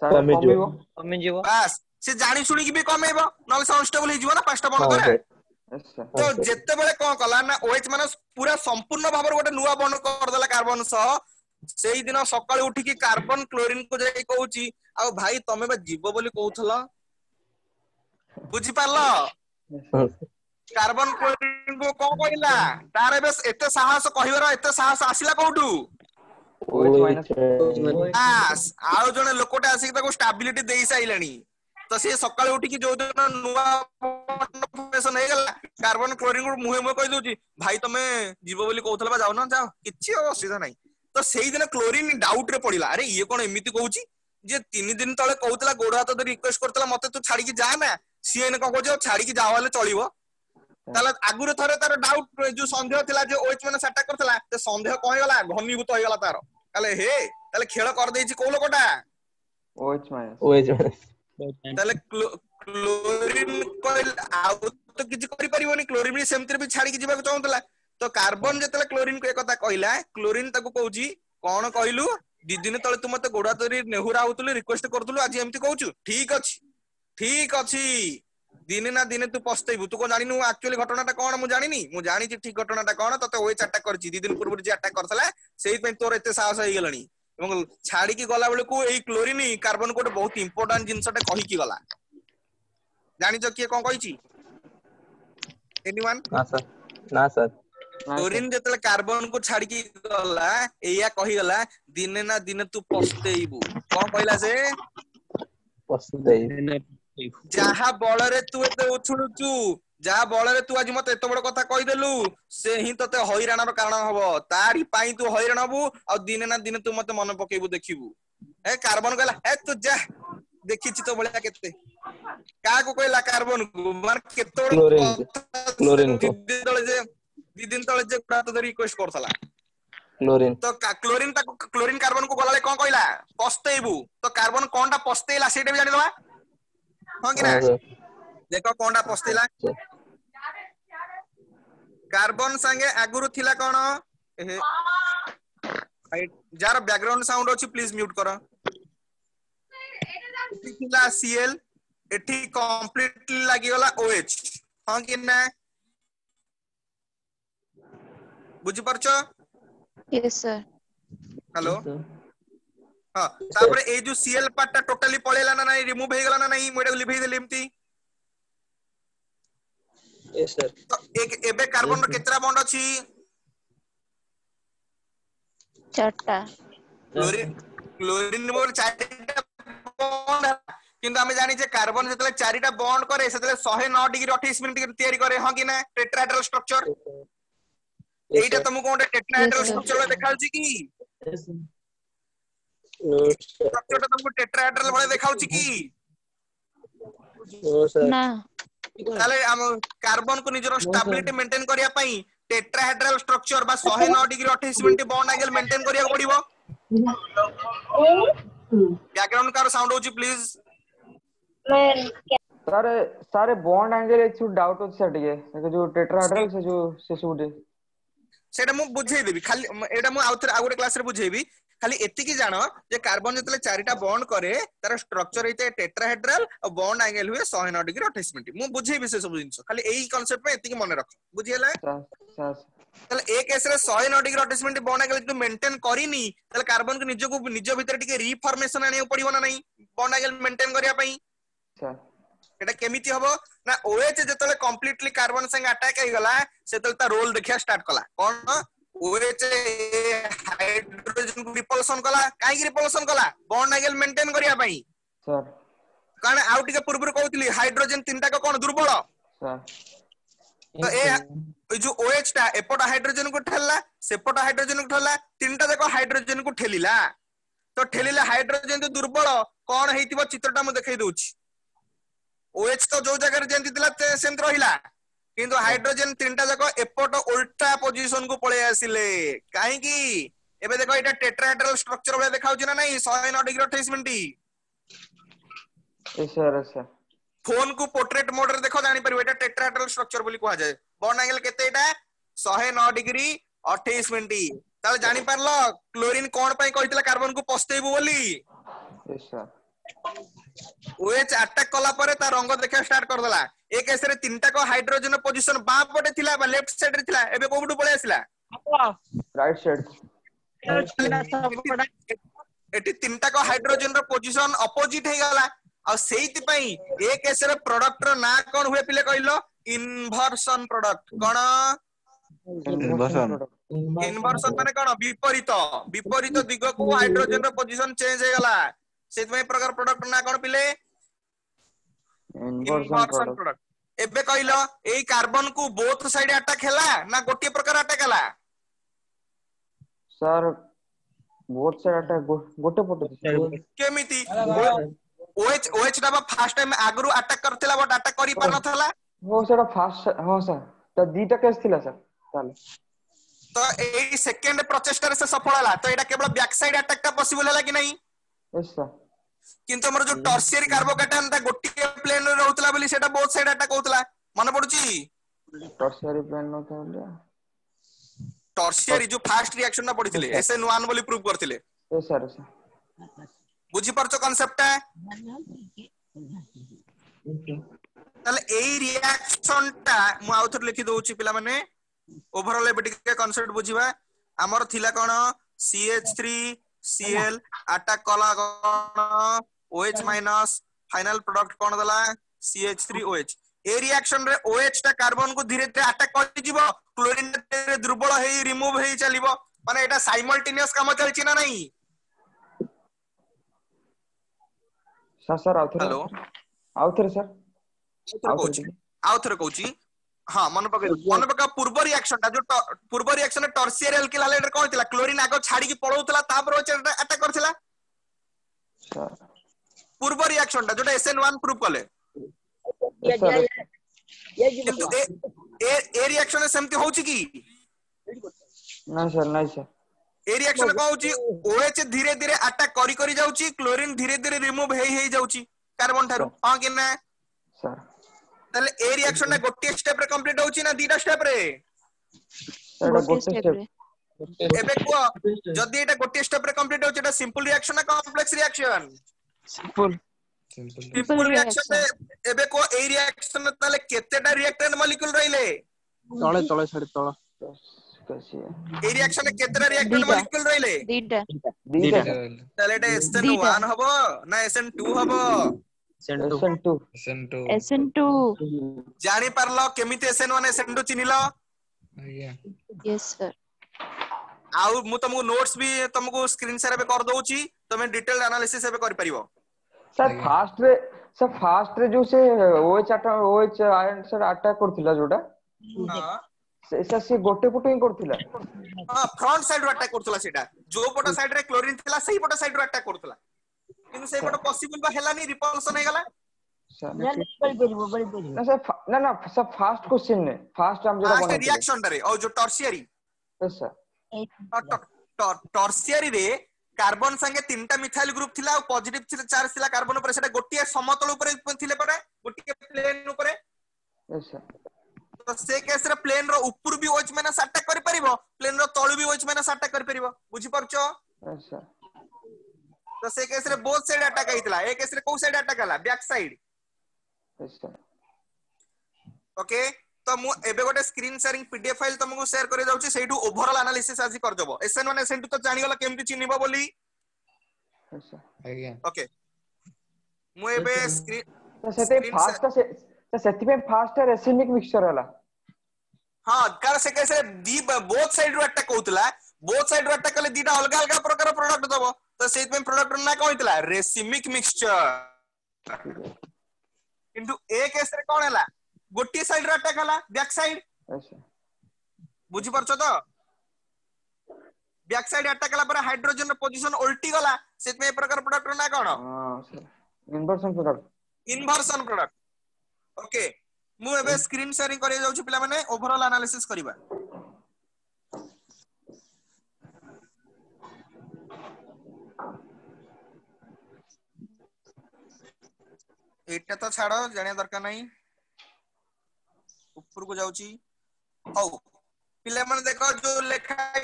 कमी जीवो बस से जानी सुनी की भी कमेबो नले से अनस्टेबल हे जीवो ना पांचटा बॉन्ड करे तो जेते बेले कोन कला ना OH माइनस पूरा संपूर्ण भाबर गोटे नुवा बॉन्ड कर देला कार्बन सह सेही दिन सकाळ उठी की कार्बन क्लोरीन को जाई कहूची आ भाई तमे बा जीवो बोली कहउथला बुझी पारलो कार्बन क्लोरीन को कोन कहला तारे बस एते साहस कहिवर एते साहस आसिला कोठू बस आउ जने लोकटे आसी ताको स्टेबिलिटी देई साइलानी तो से सकाळ उठी की जो दिन नुवा फॉर्मेशन हे गला कार्बन क्लोरीन को मुहे मुहे कहि दोची भाई तमे जीवो बोली कहउथला बा जाओ ना जाओ किछि असुविधा नाही तो सेही दिन क्लोरीन डाउट रे पड़िला अरे ये कोन एमिति कहउची जे 3 दिन तळे कहउतला गोड़ हाथ धरि रिक्वेस्ट करतला मते तू छाड़ी की जा ना सीए ने कहौ छाड़ी की जाओ वाले चलिबो ताले आगुरे थरे तार डाउट जो संदेह थिला जे OH माने अटैक करथला ते संदेह कहि गला घनीभूत होई गला तार ताले हे ताले खेल कर देछि को लोकटा OH माइनस ताले क्लोरीन कोइल आउ तो किछि करि परिबोनी क्लोरीन भी सेमतिर भी छाड़ी की जीवा चाहतला तो कार्बन जतले क्लोरीन को एक कथा कहला क्लोरीन ताको कहउची कोन कहलु 2 दिन तळे तू मते गोडा तरी नेहुरा होतले रिक्वेस्ट करतलु आज एमती कहउछु ठीक अछि दिने ना दिने तू पछतैबु तू को जानिनु एक्चुअली घटनाटा कोन मु जानिनी मु जानि छी ठीक घटनाटा कोन तते OH अटैक करछि 2 दिन पूर्व जे अटैक करथला सेही पे तोर एते साहस होई गेलनी एवं छाड़ी की गला बेले को एई क्लोरीन कार्बन को बहुत इंपोर्टेंट जिंसटा कहि की गला जानि छ के कोन कहिछि एनीवन ना सर क्लोरीन जतले कार्बन को छाड़ी की गला एया कहि गला दिने ना दिने तू पछतैबु कोन कहला से पछतैबु जहा बळरे तू एते उछुडुचु जहा बळरे तू आज मते एत बड़ कथा कहि देलु से ही तते हैरानर कारण हबो तारी पाई तू हैरान हबु आ दिने ना दिने तू मते मन पकेबु देखिबु ए कार्बन कहला ए तू जा देखिछि तो बळिया केते का को कहला कार्बन को मार केते क्लोरीन को 2 दिन तळे जे प्रात धरि रिक्वेस्ट करथला क्लोरीन तो क्लोरीन कार्बन को गलाले कोन कहला पछतैबु तो कार्बन कोनटा पछतैला सेटा भी जानिलवा हां कि ना देखो कोनटा पछतैला कार्बन संगे आगुरु थिला कोन जार बैकग्राउंड साउंड अछि प्लीज म्यूट करो थिला Cl एठी कंप्लीटली लागि गला OH हां कि ना बुझि परछो यस सर हेलो हां तापर ए जो Cl पार्टटा टोटली पळेला ना नाही रिमूव हे गेला ना नाही मोडे लिभे देली एमती यस सर तो एक एबे कार्बन रो केतरा बॉन्ड अछि 4टा क्लोरीन मोर 4टा बॉन्ड किंतु हमें जानि जे कार्बन जतले 4टा बॉन्ड करे सेतले 109 डिग्री 28 मिनिट तैयारी करे हां कि ना टेट्राहेड्रल स्ट्रक्चर एइटा तुमको कोन टेट्राहेड्रल स्ट्रक्चर देखाउ छी की स्ट्रक्चर तुमको टेट्राहेड्रल भले देखाउ छी की ना ताले हम कार्बन को निजरो स्टेबिलिटी मेंटेन करिया पई टेट्राहेड्रल स्ट्रक्चर बा 109 degree 28 minute bond angle maintain करिया पड़िबो बैकग्राउंड कार साउंड होची प्लीज सारे बॉन्ड एंगल एक डाउट होची सटिके जो टेट्राहेड्रल से सुटे सेटा मु बुझेई देबी खाली एटा मु आउथर आगुरे क्लास रे बुझेइबी खाली एतिकी जानो जे कार्बन जतले 4टा बॉन्ड करे तार स्ट्रक्चर हेते टेट्राहेड्रल और बॉन्ड एंगल हुए 109 डिग्री 28 मिनिट मु बुझेइबी से सब जिंस खाली एई कांसेप्ट में एतिकी मन रख बुझियला तले एक केस रे 109 डिग्री 28 मिनिट बॉन्ड एंगल जो मेंटेन करिनी तले कार्बन को निज भीतर टिके रिफॉर्मेशन आनियो पड़िबो ना नहीं बॉन्ड एंगल मेंटेन करिया पई एटा केमिति हबो ना OH जतले कंप्लीटली कार्बन संग अटैक हे गला सेतले ता रोल देखिया स्टार्ट कला कोन OH हाइड्रोजन को रिपल्सन कला काई रिपल्सन कला बॉन्ड एंगल मेंटेन करिया पई सर कारण आउ टिके पूर्व कहउतली हाइड्रोजन तीनटा को कोन दुर्बल सर तो ए जो OH ता एपटा हाइड्रोजन को ठेलला सेपटा हाइड्रोजन को ठेलला तीनटा देखो हाइड्रोजन को ठेलिला तो ठेलिले हाइड्रोजन तो दुर्बल कौन हेतिबो चित्रटा मु देखाई दउछि OH तो जो जगह जेंति दिला सेंत रहिला किंतु हाइड्रोजन तीनटा जको एपट उल्टा पोजीशन को पळे आसिले काहे की एबे देखो एटा टेट्राहेड्रल स्ट्रक्चर बले देखाउ छी ना नहीं 109 डिग्री 28 मिनिट सर फोन को पोर्ट्रेट मोड रे देखो जानि परबो एटा टेट्राहेड्रल स्ट्रक्चर बोली कहा जाय बॉन्ड एंगल केते एटा 109 डिग्री 28 मिनिट ताले जानि परलो क्लोरीन कोन पई कहितला कार्बन को पस्तेबो बोली यस सर OH अटैक कला परे ता रंग देखा स्टार्ट कर देला एक केस रे तीनटा को हाइड्रोजन पोजीशन बा पटे थिला बा लेफ्ट साइड रे थिला एबे कोबडू पळे आसिला राइट साइड एटी तीनटा को हाइड्रोजन रो पोजीशन अपोजिट हे गला आ सेहिति पई एक केस रे प्रोडक्ट रो ना कोन हुए पिले कहिलो इन्वर्सन प्रोडक्ट कोन इन्वर्सन माने कोन विपरीत विपरीत दिग को हाइड्रोजन रो पोजीशन चेंज हे गला सेति पई प्रकार प्रोडक्ट ना कोन पिले इन्वर्सन प्रोडक्ट एबे कहिलो एई कार्बन को बोथ साइड अटैक हैला ना गोटे प्रकार अटैक हैला सर बोथ साइड अटैक गोटे पटे केमिति OH डबा फर्स्ट टाइम आगरु अटैक करथिला बट अटैक करि पर नथला हो सर फास्ट हां सर त दीटा केस थिला सर ताले तो एई सेकंड प्रोसेसर से सफल हला तो एटा केवल बैक साइड अटैक का पॉसिबल हला कि नहीं यस सर किंतु हमर जो टर्शियरी कार्बोकैटायन ता गोटे प्लेन रे रहउतला बोली सेटा बोथ साइड अटैक होतला मन पडुची टर्शियरी प्लेन न था टर्शियरी जो फास्ट रिएक्शन ना पडिथिले SN1 बोली प्रूव करथिले यस सर बुझी परछो कांसेप्ट है ताले एई रिएक्शन ता मु आउथर लिखि दोउची पिला माने ओवरऑल एबे टिके कांसेप्ट बुझिबा हमर थिला कोन CH3Cl अटैक कला कोन OH माइनस फाइनल प्रोडक्ट कोन दला CH3OH ए रिएक्शन रे OH ता कार्बन को धीरे धीरे अटैक कर दिजिवो क्लोरीन रे दुर्बल हेई रिमूव हेई चलिवो माने एटा साइमल्टेनियस काम चलछि ना नहीं सर आउथर सर आउथर कहूची हां मन पका पूर्व रिएक्शन ता जो पूर्व रिएक्शन टर्शियरी अल्किल हाइड्राइड कोन थिला क्लोरीन आगो छाडी की पळौतला तापर अटैक करथिला सर पूर्व रिएक्शन ता जोटा SN1 प्रूव कले ए रिएक्शन सेमति होउची की नहीं सर ए रिएक्शन को होउची OH धीरे धीरे अटैक करी करी जाउची क्लोरीन धीरे धीरे रिमूव हेई जाउची कार्बन थारु हां कि ना सर तले ए रिएक्शन ना गोटे स्टेप रे कंप्लीट होउची ना दीटा स्टेप रे गोटे स्टेप एबे को जदी एटा गोटे स्टेप रे कंप्लीट होउची एटा सिंपल रिएक्शन ना कॉम्प्लेक्स रिएक्शन सिंपल रिएक्शन एबे को ए रिएक्शन तले केतेटा रिएक्टेंट मॉलिक्यूल रहिले तळे छाडी तळ ए रिएक्शन केतेटा रिएक्टेंट मॉलिक्यूल रहिले दीटा तले एटा SN1 हबो ना SN2 हबो SN2 जानि परलो केमिति SN1 SN2 चिनिलो यस सर आउ मु तुमको नोट्स भी तुमको स्क्रीन शेयर पे कर दोउची तमे डिटेल एनालिसिस एबे कर परिबो सर फास्ट रे जो से OH आयन सर अटैक करथिला जोटा हां से गोटे पटो ही करथिला हां फ्रंट साइड रो अटैक करथिला सेटा जो पटो साइड रे क्लोरीन थिला सही पटो साइड रो अटैक करथिला किंतु सही पटो पॉसिबल बा हेलानी रिपल्सन हे गला ना सर फास्ट क्वेश्चन ने फास्ट हम जोटा बने रिएक्शन रे और जो टर्शियरी यस सर टर्शियरी रे कार्बन संगे तीनटा मिथाइल ग्रुप थिला और पॉजिटिव चार्ज थिला कार्बन ऊपर सेटा गोटिया समतल ऊपर थिले परे गोटिया प्लेन ऊपर यस सर तो से केस रे प्लेन रो ऊपर भी OH माइनस अटैक करि परिबो प्लेन रो तळु भी OH माइनस अटैक करि परिबो बुझी परछो यस सर तो से केस रे बोथ साइड अटैक आइतला ए केस रे को साइड अटैक हला back side yes sir okay तो मु एबे गोटे स्क्रीन शेयरिंग पीडीएफ फाइल तुमको शेयर करि जाउची सेठू ओवरऑल एनालिसिस आज कर जबो SN1 SN2 तो जानि गला केमति चिनिबो बोली यस सर आज्ञा ओके मु एबे स्क्रीन तो सेते फास्ट से सेति पे फास्ट रेसिमिक मिक्सचर हला हां कार से कैसे दी बोथ साइड रो अटैक होतला बोथ साइड रो अटैक कले दीटा अलग अलग प्रकार प्रोडक्ट दबो तो सेति पे प्रोडक्ट ना कहइतला रेसिमिक मिक्सचर किंतु ए केस रे कोन हला गोटी साइड रो अटैक हला बैक साइड अच्छा बुझी परछो तो बैक साइड अटैक कला पर हाइड्रोजन रो पोजीशन उल्टी गला सेत में ए प्रकार प्रोडक्ट रो ना कोन हां sir inversion product inversion product okay मु एबे स्क्रीन शेयरिंग करि जाउ छि पिला माने ओवरऑल एनालिसिस करिबा एटा तो छाड़ो जाने दरकार नहीं ऊपर को जाउची हौ पिले मन देखो जो लेखा है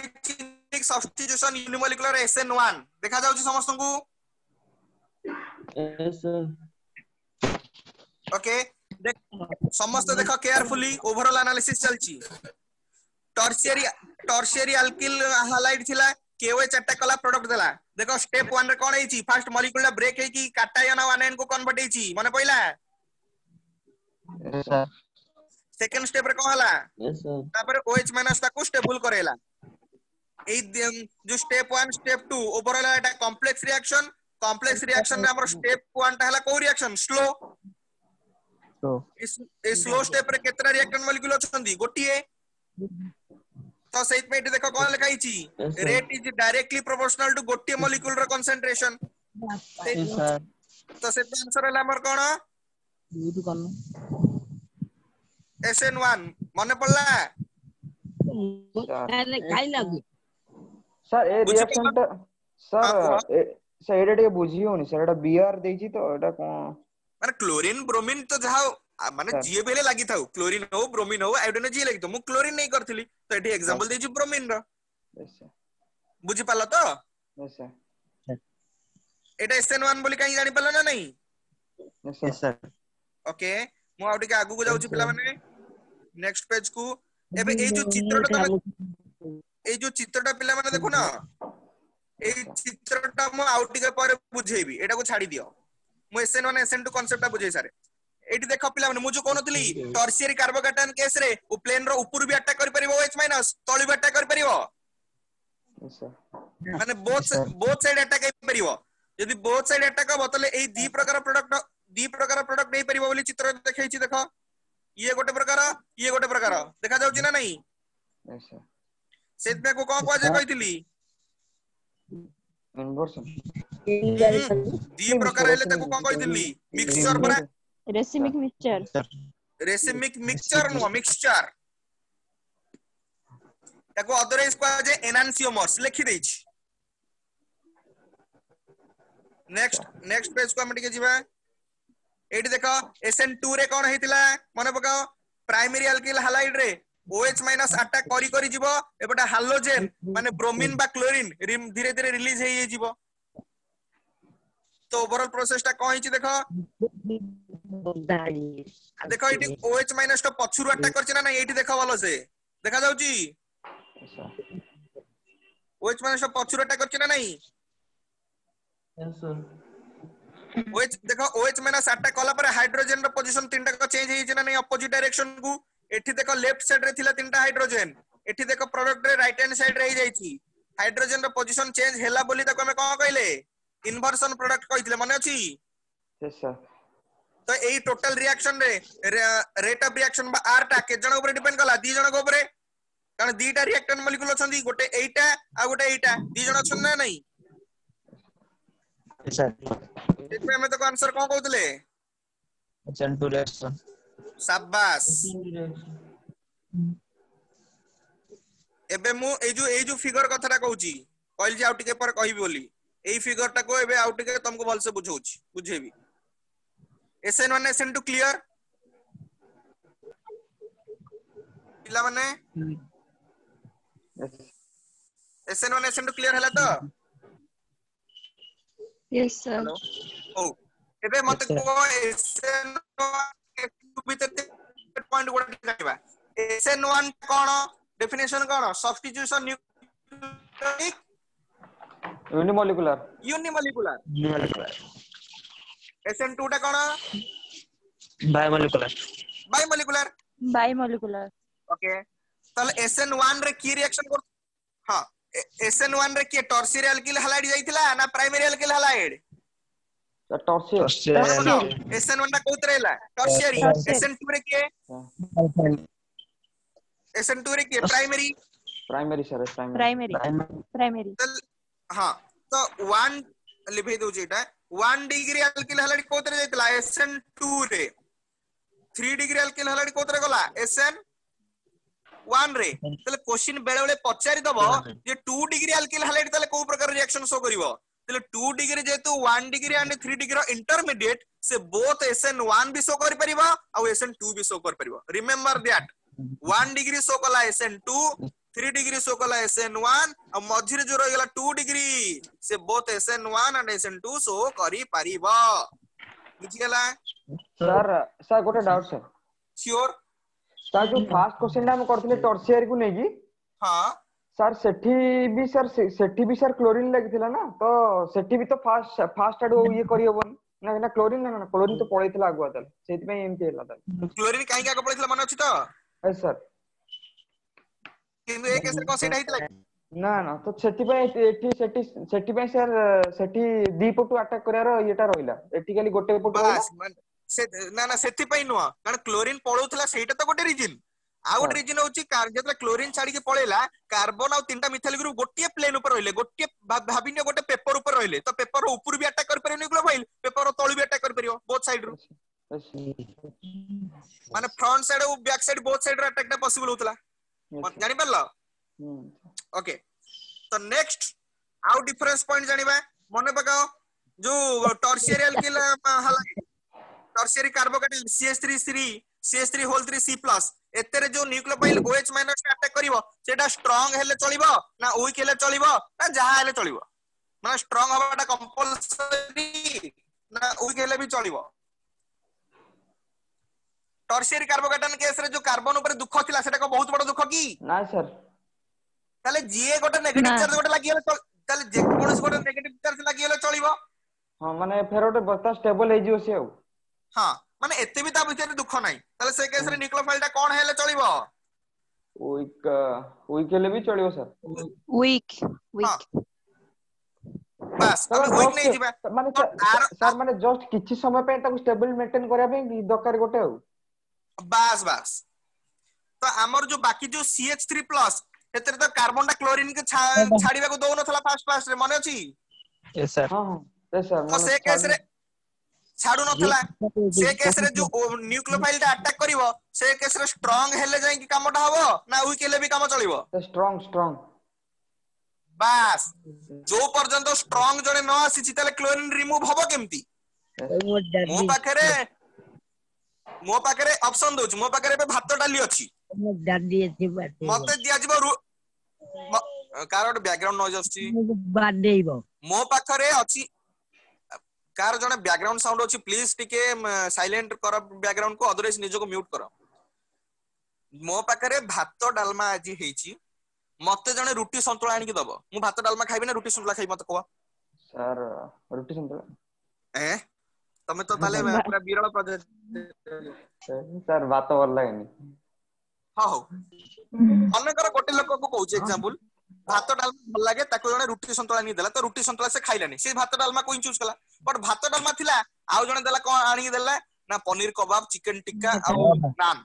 सब्स्टिट्यूशन यूनिमोलिकुलर SN1 देखा जाउची समस्त को यस सर ओके समस्त देखो केयरफुली ओवरऑल एनालिसिस चलची टर्शियरी अल्किल हाइलाइट थिला KOH अटैक कला प्रोडक्ट देला देखो स्टेप 1 रे कोन हेची फर्स्ट मॉलिक्यूल ब्रेक है कि काटायन वन को कन्वर्ट हेची माने पहिला यस सर सेकंड स्टेप रे कोन हला यस सर तापर OH माइनस ताको स्टेबल करेला ए जो स्टेप 1 स्टेप 2 ओवरऑल एटा कॉम्प्लेक्स रिएक्शन रे हमर स्टेप 1 ता हला को रिएक्शन स्लो तो ए स्लो स्टेप रे केतरा रिएक्टेंट मॉलिक्यूल अछंदी गोटिए तो सहित में देखो कौन लिखा ही rate is directly proportional to गोटिए मॉलिक्यूल रो कंसंट्रेशन यस सर तो सेट आंसर है हमर कोन यूज करनो SN1 मने पड़ला अरे काई लागू सर ए बुझि रिएक्शन ता सर एटा के बुझियोनी सर एटा बीआर देजी तो एटा कोन माने क्लोरीन ब्रोमीन तो जहा माने जीए बेले लागि थाउ क्लोरीन हो ब्रोमीन हो आयोडीन जी लागि तो मु क्लोरीन नहीं करथिली तो एठी एग्जांपल देजी ब्रोमीन रो यस सर बुझि पाला तो यस सर एटा SN1 बोली काई जानि पाला ना नहीं यस सर ओके मु आउटी के आगु को जाउची पिला माने नेक्स्ट पेज को एबे ए जो चित्रटा ए जो चित्रटा पिला माने देखो ना ए चित्रटा मु आउटी के पर बुझेबी एटा को छाडी दियो मु SN1 SN2 कांसेप्ट बुझे सारे एटी देखो पिला माने मु जो कोनथली टर्शियरी कार्बोकैटायन केस रे उ प्लेन रो ऊपर भी अटैक कर परिबो OH माइनस तळी भी अटैक कर परिबो यस सर माने बोथ साइड अटैक कर परिबो यदि बोथ साइड अटैक हो तले ए दी प्रकार प्रोडक्ट नहीं परिबो बोली चित्र देखै छी देखो ये गोटे प्रकार देखा जाउची ना नहीं यस सर सेत में को कोन जे कहितली इन्वर्सन दी प्रकार हेले ताको कोन कहितली मिक्सचर बना रेसिमिक मिक्सचर नो मिक्सचर ताको अदरवाइज को जे एनांसियोमर्स लिखि देछि नेक्स्ट पेज को हम टिके जिबा एटी देखो SN2 रे कोन हेतिला मने पकाओ प्राइमरी अल्किल हालाइड रे OH माइनस अटैक करी जिवो एबटा हालोजेन माने ब्रोमीन बा क्लोरीन धीरे धीरे रिलीज हे जिवो तो ओवरऑल प्रोसेस ता कोन हिची देखो देखो एटी OH माइनस तो पछुरु अटैक करछि ना एटी देखो वालो से देखा जाउची OH माइनस तो पछुरु अटैक करछि ना नहीं यस सर OH देखो OH माइनस अटैक कला पर हाइड्रोजन रो पोजीशन तीनटा को चेंज हेछि ना नहीं अपोजिट डायरेक्शन को एठी देखो लेफ्ट साइड रे थिला तीनटा हाइड्रोजन एठी देखो प्रोडक्ट रे राइट हैंड साइड रे ही जाईछि हाइड्रोजन रो पोजीशन चेंज हैला बोली ताको हम कोन कहले इन्वर्सन प्रोडक्ट कहितले माने अछि यस सर तो एई टोटल रिएक्शन रे रेट ऑफ रिएक्शन बा आर टा के जण ऊपर डिपेंड कला दी जण को ऊपर कारण दीटा रिएक्टेंट मॉलिक्यूल अछंदी गोटे एटा आ गोटे एटा दी जण अछन ना नहीं यस सर एमे हमें तो आंसर कोन कहतले SN2 रिएक्शन शाबाश एबे मु ए जो फिगर कथरा कहूची कहल जे आउट के पर कहिबी बोली एई फिगर टा को एबे आउट के तुमको भल से बुझौची बुझेबी SN1 SN2 क्लियर पिला माने SN1 SN2 क्लियर हला तो यस सर हेलो ओ एबे मते को SN1 भीतर पॉइंट गोटे कहबा SN1 कोन डेफिनेशन कोन सब्स्टिट्यूशन यूनिमोलिकुलर SN2 टा कोन बायोमोलिकुलर ओके तले SN1 रे की रिएक्शन कर हां SN1 रे की टर्शियरी अल्किल हालाइड जाइतिला ना primary alkyl halide tertiary SN1 टा कोत रहला टर्शियरी SN2 रे की SN2 रे की primary primary sir primary primary हाँ तो 1 लिखै दउची एटा 1 डिग्री अल्किल हलाडी कोतरे जाइतला SN2 रे 3 डिग्री अल्किल हलाडी कोतरे गला SN1 रे तले क्वेश्चन बेले बेले पचारि दबो जे 2 डिग्री अल्किल हलाडी तले को प्रकार रिएक्शन शो करिवो तले 2 डिग्री जेतु 1 डिग्री एंड 3 डिग्री इंटरमीडिएट से बोथ SN1 भी शो कर परिबो आ SN2 भी शो कर परिबो रिमेंबर दैट 1 डिग्री शो कला SN2 3 डिग्री शो कला SN1 और मझिरे जो रह गला 2 डिग्री से both SN1 and SN2 show करि परिबो बुझि गेला सर गोटे डाउट सर श्योर सर जो फर्स्ट क्वेश्चन हम करथिले टर्शियरी को नेगी हां सर सेठी भी सर क्लोरीन लागिथिला ना तो सेठी भी तो फास्ट आडो ये करी होबन ना ना क्लोरीन तो पळैथिला आगुआ तल सेति पे एमती होला तल क्लोरीन काहे का पळैथिला मन अछि तो सर किंतु एक केसरे को सेटा हितला ना तो सेठी पे सर सेठी दी पटु अटैक करार येटा रहिला एटिकली गोटे पटु रहिला से ना सेति पई नुवा कारण क्लोरीन पळौथला सेटा तो गोटे रीजन आ गोटे रीजन होची जेतला क्लोरीन छाडी के पळेला कार्बन और तीनटा मिथाइल ग्रुप गोटे प्लेन ऊपर रहिले गोटे भाबिन्य गोटे पेपर ऊपर रहिले तो पेपर ऊपर भी अटैक कर परियो न्यूक्लियोफाइल पेपर तळु भी अटैक कर परियो बोथ साइड रो माने फ्रंट साइड और बैक साइड बोथ साइड रो अटैक पॉसिबल होतला जानि परलो ओके तो नेक्स्ट आउ डिफरेंस पॉइंट जानिबा मने पकाओ जो टर्शियरी अल्किल हला tertiary carbocation CH3 whole 3 C+ एतरे जो न्यूक्लियोफाइल OH- अटैक करिवो सेटा स्ट्रांग हेले चलिबो ना वीक हेले चलिबो ना जहा हेले चलिबो माने स्ट्रांग हबाटा कंपल्सरी ना वीक हेले भी चलिबो टर्शियरी कार्बोकेटाइन केस रे जो कार्बन ऊपर दुख थिला सेटा को बहुत बड़ दुख की ना सर ताले जीए गोटे नेगेटिव चार्ज गोटे लागि हेले ताले जे कोनस गोटे नेगेटिव चार्ज लागि हेले चलिबो हां माने फेरोटे बता स्टेबल हे जियो से हां माने एते भी ता भितर दुख नाही ताले से केस रे न्यूक्लियोफाइल ता कोन हेले चलिबो वीक हेले भी चलिबो सर वीक बस अब वीक नहीं जिबा माने सर माने जस्ट किछि समय पे ताको स्टेबल मेंटेन करिया पे दरकार गोटे बस तो हमर जो बाकी जो CH3+ एतरे तो कार्बन टा क्लोरीन के छाड़ीबा को दउनो थला फास्ट रे माने अछि यस सर हां यस सर तो से केस रे छाडू नथला से केस रे जो न्यूक्लियोफाइल टा अटैक करिवो से केस रे स्ट्रांग हेले जाई कि कामटा हबो ना वीक हेले भी काम चलिवो स्ट्रांग बस जो पर्यंत स्ट्रांग जने न आसी तले क्लोरीन रिमूव हबो केमती मो पाखरे ऑप्शन दोछ मो पाखरे पे भात डाली अछि मते दिया जिवो कार बैकग्राउंड नॉइज अछि मो पाखरे अछि कार जने बैकग्राउंड साउंड अछि प्लीज टिके साइलेंट कर बैकग्राउंड को अदरवाइज निजो को म्यूट करो मो पाखरे भात डालमा आजी हेची मते जने रोटी संतुला आनी के दबो मु भात डालमा खाइबे ना रोटी संतुला खाइ मते को सर रोटी संतुला तमे तो ताले पूरा बिरल प्रोजेक्ट सर भात भल लागेनी हां हो अनेकर गोटे लोक को कहूची एग्जांपल भात डालमा भल लागे ताको जने रोटी संतुला नि देला तो रोटी संतुला से खाइलानी से भात डालमा कोइ चूज कला बट भात डालमा थिला आउ जने देला कोन आनी देला ना पनीर कबाब चिकन टिक्का आ नान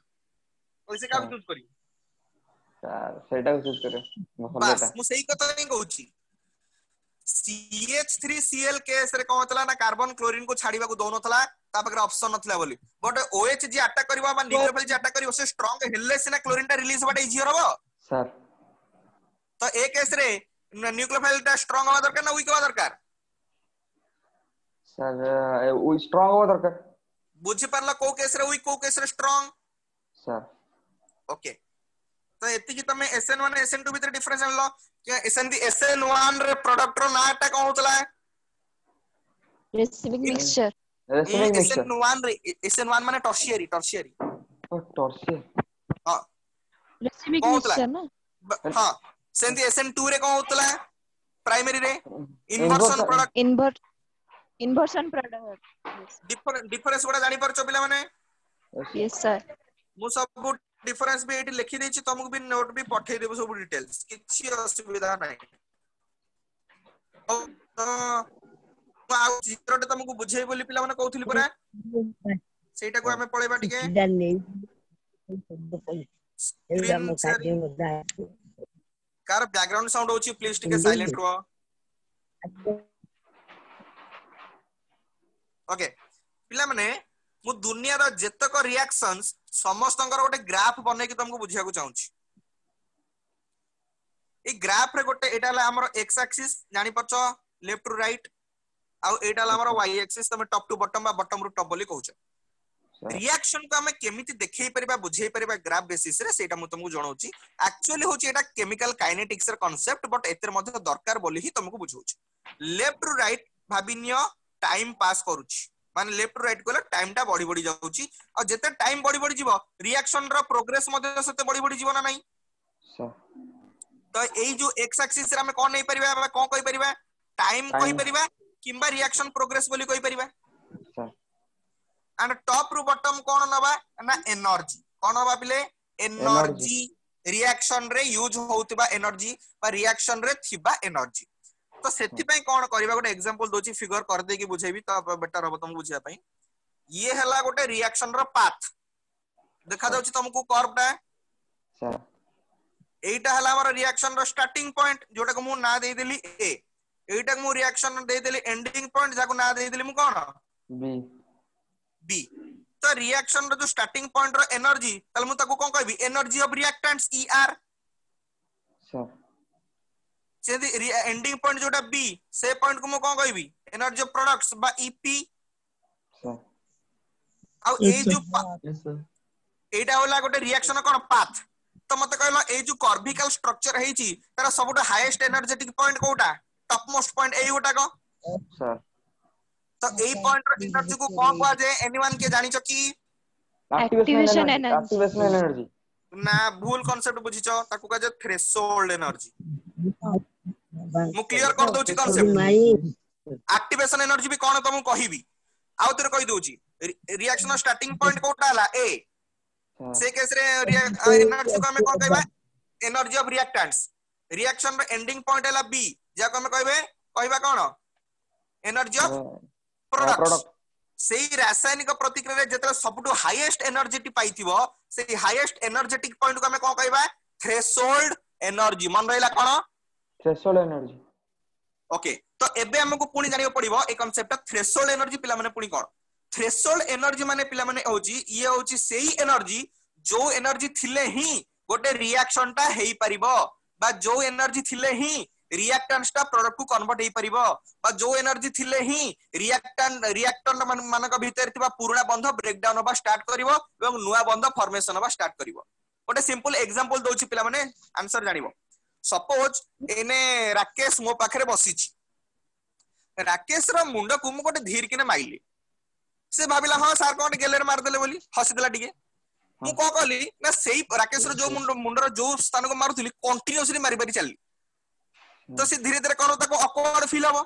ओइसे का चूज करी सर सेटा चूज करे बस मु सही कथा नहीं कहूची CH3Cl केस रे कोन होतला ना कार्बन क्लोरीन को छाडीबा को दोनो थला ता पकरे ऑप्शन नथला बोली बट OH जी अटैक करबा बा न्यूक्लियोफाइल जी अटैक करिवो से स्ट्रांग हेले से ना क्लोरीन टा रिलीज होबा इजी होबो सर तो ए केस रे न्यूक्लियोफाइल टा स्ट्रांग होबा दरकार ना वीक होबा दरकार सर वो स्ट्रांग होबा दरकार बुझि परला को केस रे वीक को केस रे स्ट्रांग सर ओके तो एति कि तमे SN1 SN2 भीतर डिफरेंस जानलो कि SN1 रे प्रोडक्ट रो नाटा कोन होतला रेसिपिक मिक्सचर SN1 माने टर्शियरी हां रेसिपिक मिक्सचर ना हां सेंदी SN2 रे कोन होतला प्राइमरी रे inversion product inversion product difference गोटा जानि परछो पिला माने यस सर मु सब डिफरेंस भी एठी लिखि देछि तुमको भी नोट भी पठेइ देबो सब डिटेल्स किछि असुविधा नाही आ चित्रटे तुमको बुझेइ बोली पिला माने कहउथिली परा सेटा को हमें पळेबा टिके कार बैकग्राउंड साउंड होची प्लीज टिके साइलेंट रो। ओके पिला माने मु दुनिया रो जेतक रिएक्शंस समस्तंकर गोटे ग्राफ बने कि तुमको बुझिया को चाहूची। ए ग्राफ रे गोटे एटा हला हमर एक्स एक्सिस जानि परछो लेफ्ट टू राइट आउ एटा हला हमर वाई एक्सिस तमे टॉप टू बॉटम बा बॉटम रु टॉप बोली कहउछ। रिएक्शन को हमें केमिति देखै परिबा बुझै परिबा ग्राफ बेसिस रे सेटा मु तुमको जणाउची। एक्चुअली होची एटा केमिकल काइनेटिक्स रे कांसेप्ट बट एतर मध्ये दरकार बोली ही तुमको बुझौछ। लेफ्ट टू राइट भाबिनियो टाइम पास करूची माने लेफ्ट टू राइट कोले टाइम टा बड़ी बड़ी जाउची आ जेते टाइम बड़ी बड़ी जीवो रिएक्शन रो प्रोग्रेस मध्ये सेते बड़ी बड़ी जीवो ना नहीं। तो एई जो एक्स एक्सिस रे हम कोन नै परिबा बा कोन कहि परिबा टाइम कहि परिबा किंबा रिएक्शन प्रोग्रेस बोली कहि परिबा। एंड टॉप रु बॉटम कोन नबा ना एनर्जी कोन नबा पिले एनर्जी रिएक्शन रे यूज होउतबा एनर्जी बा रिएक्शन रे थिबा एनर्जी। तो सेति पई कोन करबा गोटे एग्जांपल दोची फिगर कर दे कि बुझेबी तो बेटर हो तुम बुझिया पई। ये हला गोटे रिएक्शन रो पाथ देखा जाउची तुमको कर्व टा सर एटा हला हमर रिएक्शन रो स्टार्टिंग पॉइंट जोटा को मु ना दे देली ए एटा को मु रिएक्शन दे देली एंडिंग पॉइंट जाको ना दे देली मु कोन बी बी। तो रिएक्शन रो जो स्टार्टिंग पॉइंट रो एनर्जी तल मु ताको कोन कहबी energy of reactants ER sir सेदी एंडिंग पॉइंट जोटा बी से पॉइंट को मु कोन कहबी एनर्जी ऑफ प्रोडक्ट्स बा ईपी सर आ ए जो एटा होला गोटे रिएक्शन कोन पाथ। तो मत कहलो ए जो कर्विकल स्ट्रक्चर हेची तार सबुटा हाईएस्ट एनर्जेटिक पॉइंट कोटा टॉप मोस्ट पॉइंट एई गोटा को सर। तो एई पॉइंट रो एनर्जी को कोन कहा जाय एनीवन के जानिचो की एक्टिवेशन एनर्जी ना भूल कांसेप्ट बुझिचो ताको कहा जाय थ्रेशोल्ड एनर्जी। मु क्लियर कर दोची कांसेप्ट एक्टिवेशन एनर्जी भी कोन तुम कहिबी आउ तेरे कहि दोची रिएक्शन स्टार्टिंग पॉइंट कोटा हला ए से केस रे एनर्जी को हमें कोन कहबा एनर्जी ऑफ रिएक्टेंट्स रिएक्शन रो एंडिंग पॉइंट हला बी जाको हमें कहबा कोन एनर्जी ऑफ प्रोडक्ट। सेही रासायनिक प्रतिक्रिया रे जेतरा सबटु हाईएस्ट एनर्जेटिक पाइथिबो सेही हाईएस्ट एनर्जेटिक पॉइंट को हमें कोन कहबा थ्रेशोल्ड एनर्जी। मन रहला कोन थ्रेशोल्ड एनर्जी। ओके तो एबे हमको पुनी जानियो पड़िबो ए कांसेप्ट थ्रेशोल्ड एनर्जी पिला माने पुनी कोन थ्रेशोल्ड एनर्जी माने पिला माने होची ये होची सेही एनर्जी जो एनर्जी थिले ही गोटे रिएक्शन टा हेई परिबो बा जो एनर्जी थिले ही रिएक्टेंट्स टा प्रोडक्ट को कन्वर्ट हेई परिबो बा जो एनर्जी थिले ही रिएक्टेंट मानक भीतर थिबा पुराना बंध ब्रेक डाउन होबा स्टार्ट करिवो एवं नुवा बंध फॉर्मेशन होबा स्टार्ट करिवो। गोटे सिंपल एग्जांपल दोची पिला माने आंसर जानिबो। सपोज एने राकेश मो पाखरे बसिची राकेश रो मुंड को मु गोटे धीर किने माइली से भाबिला हां सर कोन गेलेर मार देले बोली हसिदला टिके मु को कहली ना सेही राकेश रो जो मुंड रो जो स्थान को मारुथली कंटीन्यूअसली मारी बारी चलली तो से धीरे धीरे कोन ताको ऑकवर्ड फील हबो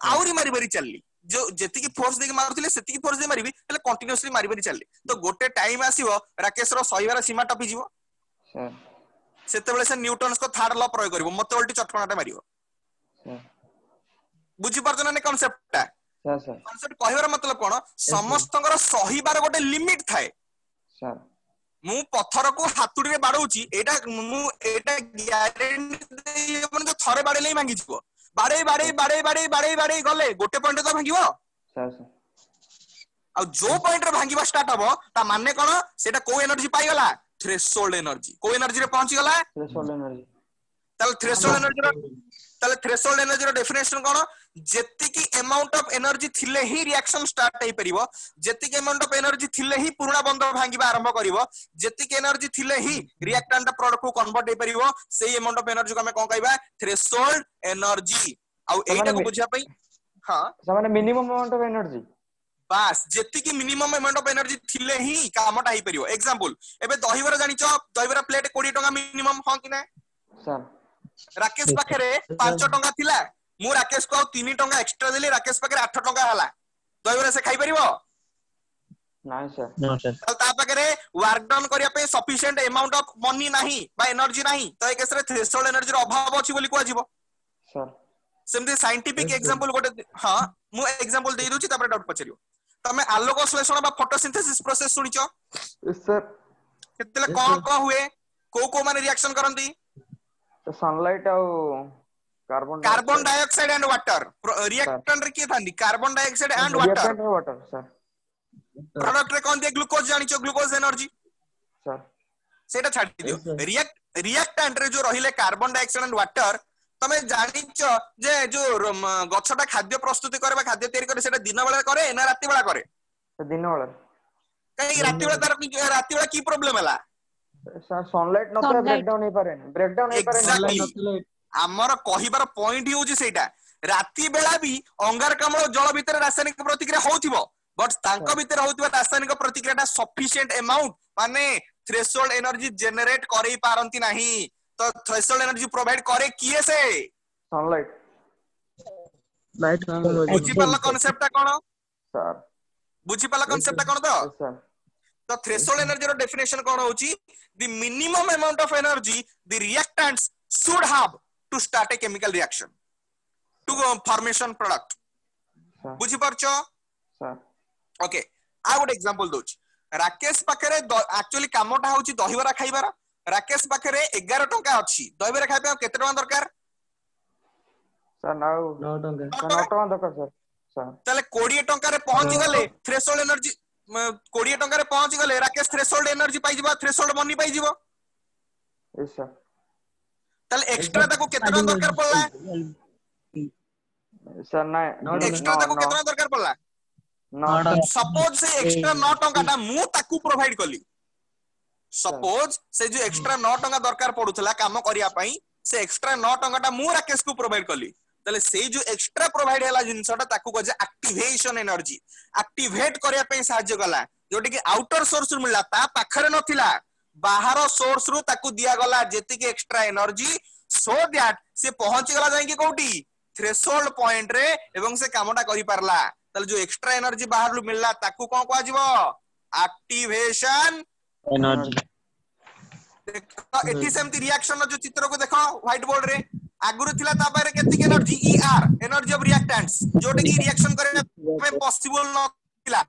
आउरी मारी बारी चलली जो जेति की फोर्स देके मारुथले सेति की फोर्स दे मारिबी એટલે कंटीन्यूअसली मारी बारी चलली तो गोटे टाइम आसीबो राकेश रो सहीवार सीमा टपी जीवो सर सेते बेले से न्यूटन्स को थर्ड लॉ प्रयोग करिवो मते उल्टी चटकणाटा मारिवो सर बुझी परजन ने कांसेप्ट टा सर सर कांसेप्ट कहबार मतलब कोन समस्तंगर सहीबार गोटे लिमिट थाए सर मु पत्थर को हातुडी रे बाडौची एटा मु एटा ग्यारंटी मन जो थरे बाडेले भांगी जिवो बाडे बाडे बाडे बाडे बाडे बाडे गले गोटे पॉइंट तो भांगीबो सर सर आ जो पॉइंट रे भांगीबा स्टार्ट हबो ता माने कोन सेटा को एनर्जी पाई गला थ्रेशोल्ड एनर्जी को एनर्जी रे पहुंची गला थ्रेशोल्ड एनर्जी। ताल थ्रेशोल्ड एनर्जी रो डेफिनेशन कोन जेति की अमाउंट ऑफ एनर्जी थिले ही रिएक्शन स्टार्ट हेई परिबो जेति की अमाउंट ऑफ एनर्जी थिले ही पुराना बंध भांगीबा आरंभ करिवो जेति की एनर्जी थिले ही रिएक्टेंट प्रोडक्ट को कन्वर्ट हेई परिबो सेही अमाउंट ऑफ एनर्जी को हमें कोन कहबा थ्रेशोल्ड एनर्जी। आ एटा को बुझिया पई हां माने मिनिमम अमाउंट ऑफ एनर्जी बास जेति की मिनिमम अमाउंट ऑफ एनर्जी थिले ही कामटा हेई परिबो। एग्जांपल एबे दहीवरा जानिचो दहीवरा प्लेट 20 टका मिनिमम हां कि ना सर राकेश पाखरे 5 टका थिला मु राकेश को 3 टका एक्स्ट्रा देली राकेश पाखरे 8 टका हला दहीवरा से खाई परिबो नाही सर नो सर ता पाखरे वर्क डाउन करिया पे सफिशिएंट अमाउंट ऑफ मनी नाही बा एनर्जी नाही तो ए केस रे थ्रेशोल्ड एनर्जी रो अभाव अछि बोली को आजिवो सर सेमते साइंटिफिक एग्जांपल गोटे हां मु एग्जांपल देई दोची तापर डाउट पचरियो तमे आलोक संश्लेषण बा फोटोसिंथेसिस प्रोसेस सुनिचो सर केतले कोन को हुए को माने रिएक्शन करंती तो सनलाइट और carbon carbon dioxide and water reactant रे किए थांदी carbon dioxide and water reactant है वाटर सर प्रोडक्ट रे कोन दे ग्लूकोज जानिचो ग्लूकोज एनर्जी सर सेटा छाडी दियो रिएक्टेंट रे जो रहिले कार्बन डाइऑक्साइड एंड वाटर तमे जानिचो जे जो गछटा खाद्य प्रस्तुति करे बा खाद्य तयारी करे सेटा दिन बेला करे ना राति बेला करे दिन वाला कहीं राति बेला तार की प्रॉब्लम हला सर सनलाइट न तो ब्रेकडाउन नहीं पारे आमर कहिबार पॉइंट ही सेटा राति बेला भी अंगारकाम्ल जल भितर रासायनिक प्रतिक्रिया होउथिबो बट तांको भितर होउथिबा रासायनिक प्रतिक्रियाटा सफिशिएंट अमाउंट माने थ्रेशोल्ड एनर्जी जनरेट करै पारंती नाही तो थ्रेशोल्ड एनर्जी प्रोवाइड करे किए से सनलाइट लाइट बुझी पाला कांसेप्टटा कोन सर बुझी पाला कांसेप्टटा कोन तो सर तो थ्रेशोल्ड एनर्जी रो डेफिनेशन कोन होची the minimum amount of energy the reactants should have to start a chemical reaction to formation product बुझी परछो सर ओके आ गुड एग्जांपल दोच राकेश पाखरे एक्चुअली कामटा होची दहीबरा खाइबार राकेश पाखरे 11 टंका अछि दहीबरा खाइबा केते टंका दरकार सर 9 टंका दरकार सर सर तले 20 टंका रे पहुंची गले थ्रेशोल्ड एनर्जी 20 टंका रे पहुंची गले राकेश थ्रेशोल्ड एनर्जी पाइ जिबा थ्रेशोल्ड मनी पाइ जिवो यस सर तले एक्स्ट्रा ताको केते टंका दरकार पड़ला सर ना एक्स्ट्रा ताको केते टंका दरकार पड़ला सपोज से एक्स्ट्रा 9 टंका मु ताकू प्रोवाइड कली सपोज से जो एक्स्ट्रा 9 टंका दरकार पडुथला काम करिया पई से एक्स्ट्रा 9 टंका मु राकेश को प्रोवाइड कली तले से जो एक्स्ट्रा प्रोवाइड हैला जिंसटा ताकू कजे एक्टिवेशन एनर्जी एक्टिवेट करिया पई सहाय्य कला जोटी कि आउटर सोर्स रु मिलला ता पाखरे नथिला बाहर सोर्स रु ताकू दिया गला जेति कि एक्स्ट्रा एनर्जी सो दैट से पहुंची गला जाई कि कोठी थ्रेशोल्ड पॉइंट रे एवं से कामटा करि परला तले जो एक्स्ट्रा एनर्जी बाहर रु मिलला ताकू कोन को आजिवो एक्टिवेशन एनर्जी देखो एठी सेमती रिएक्शन जो चित्र को देखो व्हाइट बोर्ड रे आगुरु थिला ता पारे केति energy ER energy of reactants जोटे कि रिएक्शन करे में पॉसिबल न थिला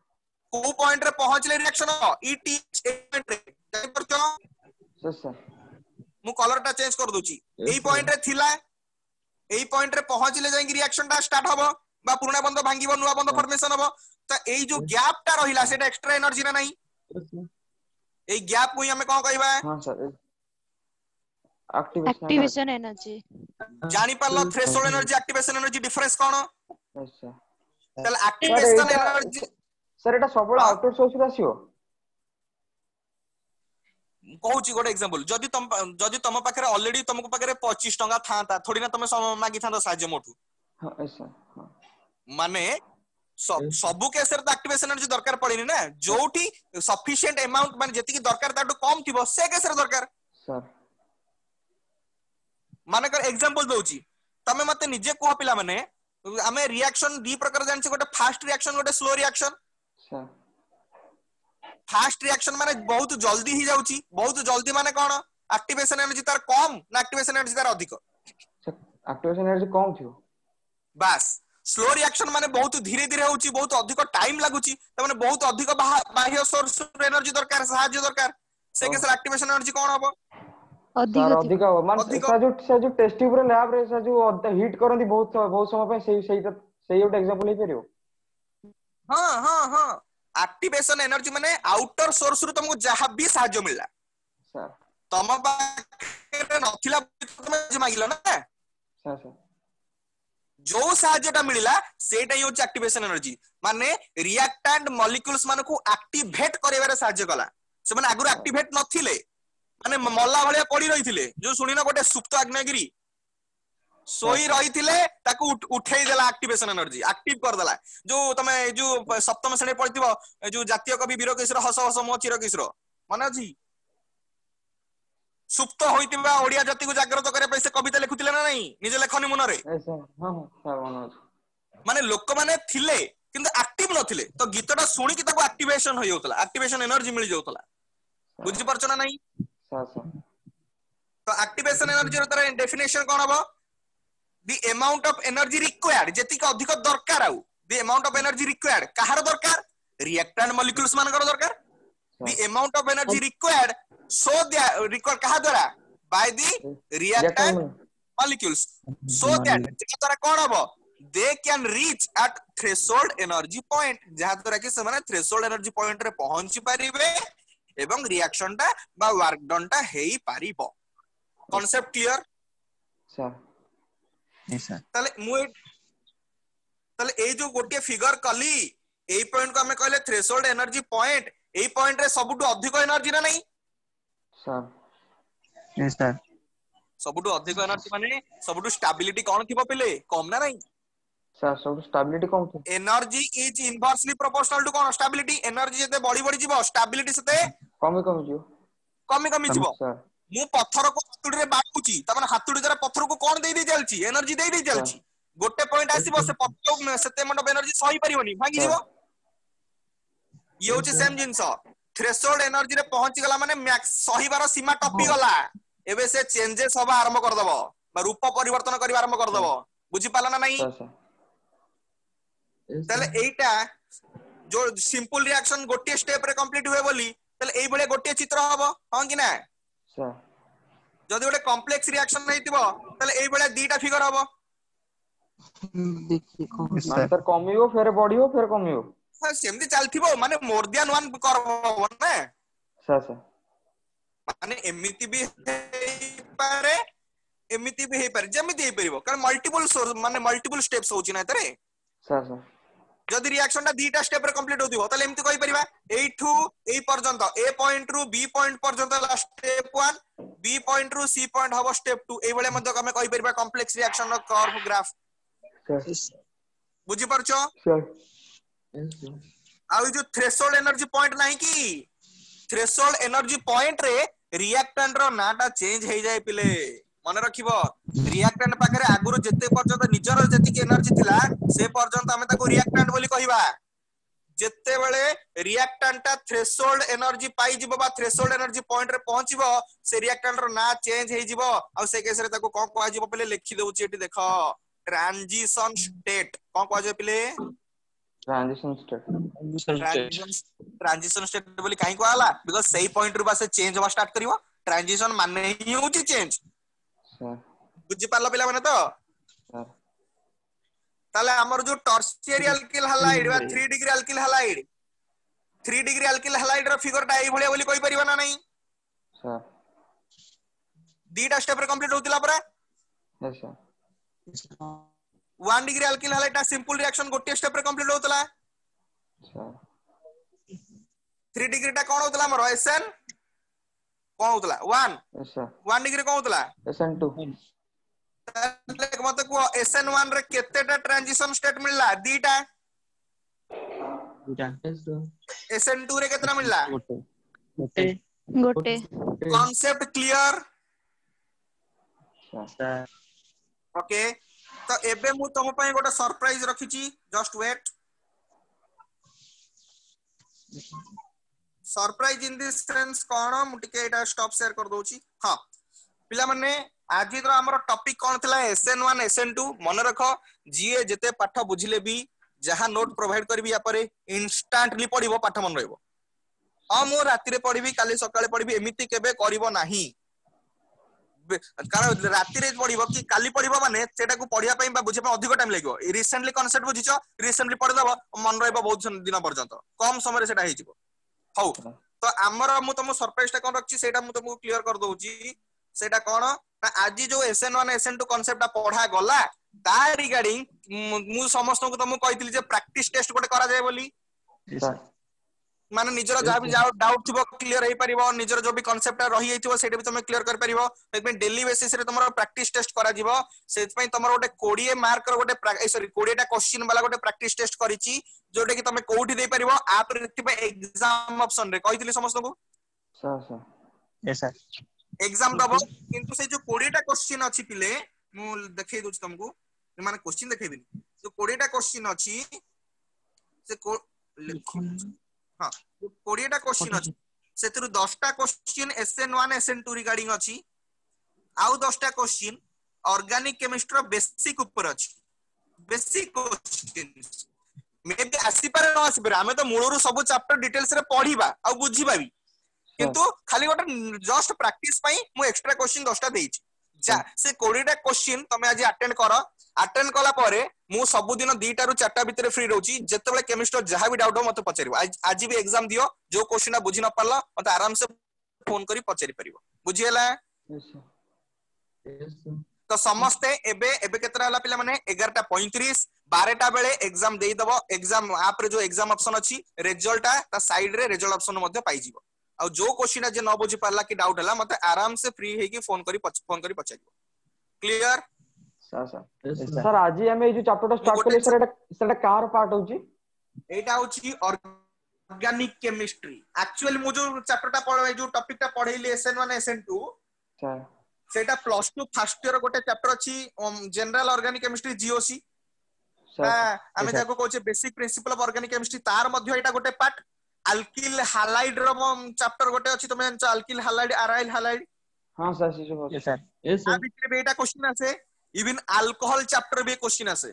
को पॉइंट रे पहुंचले रिएक्शन ईटी पॉइंट रे जाई परछो यस सर मु कलर टा चेंज कर दोची एई पॉइंट रे थिला एई पॉइंट रे पहुंचले जाई रिएक्शन टा स्टार्ट होबो बा पुराना बंद भांगीबो नुवा बंद फॉर्मेशन होबो त एई जो गैप टा रहिला सेटा एक्स्ट्रा एनर्जी ना नहीं ए गैप को हमें कौन कहबा हां सर एक्टिवेशन एनर्जी जानि पालो threshold energy activation energy difference कोन यस सर तले एक्टिवेशन एनर्जी सर एटा सबल आउटर सोर्स रे आसीओ कहूची गोटे एग्जांपल जदी तम पाखरे ऑलरेडी तुमको पाखरे 25 टंका थांता थोड़ी ना तमे मागी थांता साहाय्य मोठू हां यस सर हां माने सबु केस रे एक्टिवेशन एनर्जी दरकार पड़िनी ना जोठी सफिशिएंट अमाउंट माने जेति की दरकार ताटू कम थिबो से केस रे दरकार सर माने कर एग्जांपल दोची तमे मते निजे को पिला माने हमें रिएक्शन दी प्रकार जानछि गोटे फास्ट रिएक्शन गोटे slow reaction sir fast reaction माने बहुत जल्दी ही जाउची बहुत जल्दी माने कोन एक्टिवेशन एनर्जी तार कम ना एक्टिवेशन एनर्जी तार अधिक एक्टिवेशन एनर्जी कम थियो बस स्लो रिएक्शन माने बहुत धीरे धीरे होउची बहुत अधिक टाइम लागुची त माने बहुत अधिक बाह्य सोर्स एनर्जी दरकार सहाय्य दरकार से के एक्टिवेशन एनर्जी कोन हबो अधिक हो माने से जो टेस्ट ट्यूब रे लैब रे से जो हीट करंदी बहुत समय पे सही एक एग्जांपल हे परियो हां हां हां एक्टिवेशन एनर्जी माने आउटर सोर्स रु तुमको जहां भी सहाय्य मिलला सर तम पाखरे नथिला तुम मागिलो ना सर सर जो सहायता मिलला सेटा ही होची एक्टिवेशन एनर्जी माने रिएक्टेंट मॉलिक्यूल्स मानको एक्टिवेट करेबारे सहायता कला से माने आगु एक्टिवेट नथिले माने मल्ला भलिया पड़ी रहिथिले जो सुनिना गोटे सुप्त आग्नेयगिरी सोई रहिथिले ताकू उठेई देला एक्टिवेशन एनर्जी एक्टिव कर देला जो तमे जो सप्तम श्रेणी पढिथिबो जो जातीय कवि वीरकेशर हस हस मो चिरकेशर माने अछि सुप्त होइतिबा ओडिया जाति को जागृत करे पैसे कविता लिखुतिले ना नहीं निजे लेखनी मुनरे हां सर माने लोक माने थिले किंतु एक्टिव नथिले तो गीतटा सुनी कि ताको एक्टिवेशन होय होतला एक्टिवेशन एनर्जी मिल जाउतला बुझि परछ ना नहीं सर सर तो एक्टिवेशन एनर्जी रो तर डेफिनेशन कोन हबो the amount of energy required जेति का अधिक दरकार आउ the amount of energy required कहार दरकार रिएक्टेंट मॉलिक्यूल्स मानकर दरकार the amount of energy required so required कहा द्वारा by the reactant molecules so that जहां कौन हबो they can reach at threshold energy point जहां द्वारा कि ସେମାନେ threshold energy point रे पहुंची परिबे एवं रिएक्शन टा बा वर्क डन टा हेई परिबो concept clear sir yes sir ताले ए जो गोटे फिगर कली ए पॉइंट को हमें कहले threshold energy point A point रे सबुटु अधिक एनर्जी ना नहीं सर यस सर सबुटु अधिक एनर्जी माने सबुटु स्टेबिलिटी कोन थिबो पहिले कम ना नहीं सर सब स्टेबिलिटी कम थी energy is inversely proportional to कोन स्टेबिलिटी एनर्जी जते बड़ी बड़ी जीवो स्टेबिलिटी सते कम जो कमी जीवो सर मु पत्थर को हातुडी रे बाटुची त माने हातुडी द्वारा पत्थर को कोन देई चलची एनर्जी देई चलची गोटे पॉइंट आसीबो से पत्थर सेते मंड एनर्जी सही परिबोनी भांगी जीवो ये होची सेम जिंस थ्रेशोल्ड एनर्जी रे पहुंची गला माने मैक्स सही बार सीमा टपी गला एबे से चेंजेस होबा आरंभ कर दबो बा रूप परिवर्तन करबा आरंभ कर दबो बुझी पाला ना नहीं तले एटा जो सिंपल रिएक्शन गोटे स्टेप रे कंप्लीट हुए बोली तले एई बळे गोटे चित्र हबो हां कि ना सर जदि गोटे कॉम्प्लेक्स रिएक्शन नैतिबो तले एई बळे दीटा फिगर हबो देखिए सर कमियो फिर बढ़ियो फिर कमियो हां सेमति चलथिबो माने मोर देन वन करबो ना सर माने एमिति भी पारे एमिति भी हे पारे जेमिति हे परिबो कारण मल्टीपल सोर्स माने मल्टीपल स्टेप्स होची ना तरे सर जदि रिएक्शन टा दीटा स्टेप रे कंप्लीट होतिबो तले एमिति कहि परिबा ए टू ए पर्यंत ए पॉइंट रु बी पॉइंट पर्यंत ला स्टेप 1 बी पॉइंट रु सी पॉइंट हबो स्टेप 2 ए बळे मध्ये हमें कहि परिबा कॉम्प्लेक्स रिएक्शन रो कर्व ग्राफ बुझी परछो आ जो थ्रेशोल्ड एनर्जी पॉइंट नाही की थ्रेशोल्ड एनर्जी पॉइंट रे रिएक्टेंट रो नाटा चेंज हे जाय पिले मन रखिबो रिएक्टेंट पाखरे आगुरो जते पर्यंत निजर जति की एनर्जी थिला से पर्यंत हमें ताको रिएक्टेंट बोली कहिबा जते बेले रिएक्टेंट ता थ्रेशोल्ड एनर्जी पाई जिवो बा थ्रेशोल्ड एनर्जी पॉइंट रे पहुंचीबो से रिएक्टेंट रो ना चेंज हे जिवो आ से केस रे ताको कोन कहै जिवो पहिले लिखि देउची एटी देखो ट्रांजिशन स्टेट कोन कहै जे पिले ट्रांजिशन स्टेट बोली काई कहला बिकॉज़ सही पॉइंट रु बा से चेंज होवा स्टार्ट करिवो ट्रांजिशन माने ही होची चेंज बुझी पारला पिला माने तो ताले हमर जो टर्शियरी अल्किल हैलाइड बा 3 degree alkyl halide 3 degree alkyl halide रो फिगर टा एई भलिया बोली कहि परिबा ना नहीं सर दीटा स्टेप रे कंप्लीट होतिला परा yes sir 1 degree alkyl halide टा सिंपल रिएक्शन गोटे स्टेप रे कंप्लीट होतला सर 3 डिग्री टा कोन होतला हमर एसएन कोन होतला 1 यस सर 1 डिग्री कोन होतला SN2 ताले मते को SN1 रे केतेटा ट्रांजिशन स्टेट मिलला दीटा SN2 रे केतना मिलला गोटे कांसेप्ट क्लियर ओके तो एबे मु तुम पई गोटे सरप्राइज रखिची just wait surprise in this sense कोन मु टिके एटा स्टॉप शेयर कर दोची हां पिला माने आज तो हमर टॉपिक कोन थला SN1 SN2 मन रखो जीए जते पाठ बुझिले भी जहां नोट प्रोवाइड करबी या परे इंस्टेंटली पढिबो पाठ मन रहइबो आ मु राति रे पढिबी काली सकाळे पढिबी एमिति केबे करिवो नाही कारण राति रे पढिबो कि काली पढिबो माने सेटा को पढिया पई बा बुझे पई अधिक टाइम लागो रिसेंटली कांसेप्ट बुझिचो रिसेंटली पढ दबो मन रहइबो बहुत दिन पर्यंत कम समय रे सेटा हेइ जिवो हौ तो हमर मु तुम सरप्राइज टा कोन रखची सेटा मु तुमको क्लियर कर दोउची सेटा कोन आज जो SN1 SN2 कांसेप्ट पढ़ा गला ता रिगार्डिंग मु समस्त को तुमको कहितली जे प्रैक्टिस टेस्ट गोटे करा जाय बोली माने निजर जा भी डाउट थिबो क्लियर हे परिबो निजर जो भी कांसेप्ट रही हेतिबो सेटा भी तुम क्लियर कर परिबो सेत में डेली बेसिस रे तुमरो प्रैक्टिस टेस्ट करा जिवो सेत पई तुमरो गोटे 20 मार्क रो गोटे सॉरी 20 टा क्वेश्चन वाला गोटे प्रैक्टिस टेस्ट करिची जोटे कि तुम कोठी दे परिबो आप रे एग्जाम ऑप्शन रे कहितली समस्त को सर यस सर एग्जाम दबो किंतु से जो 20 टा क्वेश्चन अछि पिले मु देखै दोछ तुमको माने क्वेश्चन देखै दिनी जो 20 टा क्वेश्चन अछि से हां जो 20 टा क्वेश्चन अछि सेतिरु 10 टा क्वेश्चन SN1 SN2 रिगार्डिंग अछि आउ 10 टा क्वेश्चन ऑर्गेनिक केमिस्ट्री बेसिक ऊपर अछि बेसिक क्वेश्चंस मे बी आसी पारे न आसी पारे हमें तो मूलरू सब चैप्टर डिटेल्स रे पढिबा आ बुझिबा भी किंतु खाली गोटे जस्ट प्रैक्टिस पई मु एक्स्ट्रा क्वेश्चन 10टा देइछि जा से 20टा क्वेश्चन तमे आज अटेंड करो अटेंड कला परे मु सब दिन 2टा रु 4टा भीतर फ्री रहउची जेतेबेले केमिस्ट्री जहां भी डाउट हो मते पचारिबो आज भी एग्जाम दियो जो क्वेश्चन बुझी न पारला मते आराम से फोन करी पचारि परिबो बुझियला तो समस्ते एबे एबे केतरा हला पिला माने 11:35 12टा बेले एग्जाम देई दबो एग्जाम आप रे जो एग्जाम ऑप्शन अछि रिजल्ट ता साइड रे रिजल्ट ऑप्शन मध्ये पाई जीवो आ जो क्वेश्चन जे न बुझी पारला कि डाउट हला मते आराम से फ्री हे की फोन करी पचारिबो क्लियर सर आज हमें जो चैप्टर स्टार्ट करले सर एटा कार पार्ट होची एटा होची ऑर्गेनिक केमिस्ट्री एक्चुअली मु जो चैप्टर ता पढै जो टॉपिक ता पढैली SN1 SN2 सर सेटा प्लस 2 फर्स्ट ईयर गोटे चैप्टर अछि जनरल ऑर्गेनिक केमिस्ट्री जीओसी आमे जाको कहूचे basic principle of organic chemistry तार मध्ये एटा गोटे पार्ट अल्किल हालाइड रो चैप्टर गोटे अछि तमे जानछ अल्किल हालाइड अराइल हालाइड हां सर सिजो यस सर आ भितर बेटा क्वेश्चन आसे इवन अल्कोहल चैप्टर भी क्वेश्चन आसे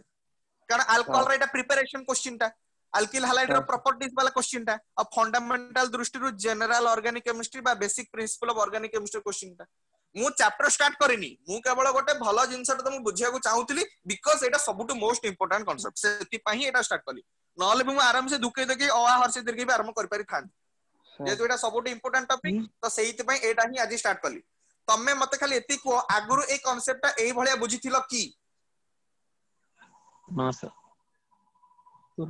कारण अल्कोहल रे एटा प्रिपरेशन क्वेश्चन ता अल्किल हालाइड रो प्रॉपर्टीज वाला क्वेश्चन ता अब फंडामेंटल दृष्टि रु जनरल ऑर्गेनिक केमिस्ट्री बा basic principle of organic chemistry question ता मु चैप्टर स्टार्ट करिनी मु केवल गोटे भलो जिंसटा त मु बुझिया को चाहूतली because Etah सबटु most important concept सेति पही एटा स्टार्ट कली नले भी मु आराम से दुके दुके अ हर्ष दीर्घ भी आराम कर पारि थान जेतु एटा सबटु इंपोर्टेंट टॉपिक तो सेहित पई एटा ही आज स्टार्ट कली तमे मते खाली एति को आगुरु ए कांसेप्ट एई भलिया बुझिथिलो की ना सर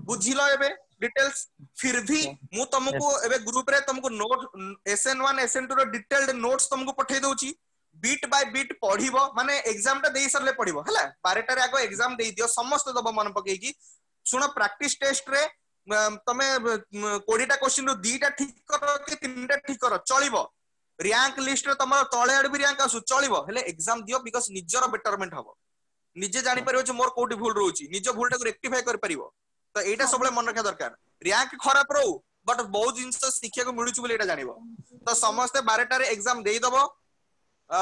बुझिलो एबे डिटेल्स फिर भी मु तुमको एबे ग्रुप रे तुमको नोट SN1 SN2 रो डिटेल्ड नोट्स तुमको पठे दोची बीट बाय बीट पढिबो माने एग्जाम टा देई सरले पढिबो हला 12टा रे आगो एग्जाम देई दियो समस्त दबो मन पकेई की सुनो प्रैक्टिस टेस्ट रे तमे 20टा क्वेश्चन रो 2टा ठीक करो कि 3टा ठीक करो चलिबो रैंक लिस्ट रे तमरो तळे आड भी रैंक आसु चलिबो हेले एग्जाम दियो बिकॉज़ निजरो बेटरमेंट हबो निजे जानि परिबो जे मोर कोठी भूल रहउची निज भूलटा को रेक्टिफाई कर परिबो तो एटा सबले मन रखा दरकार रैंक खराब रहू बट बहुत जिंस शिक्षा को मिलुची बोले एटा जानिबो तो समस्त 12टा रे एग्जाम देई दबो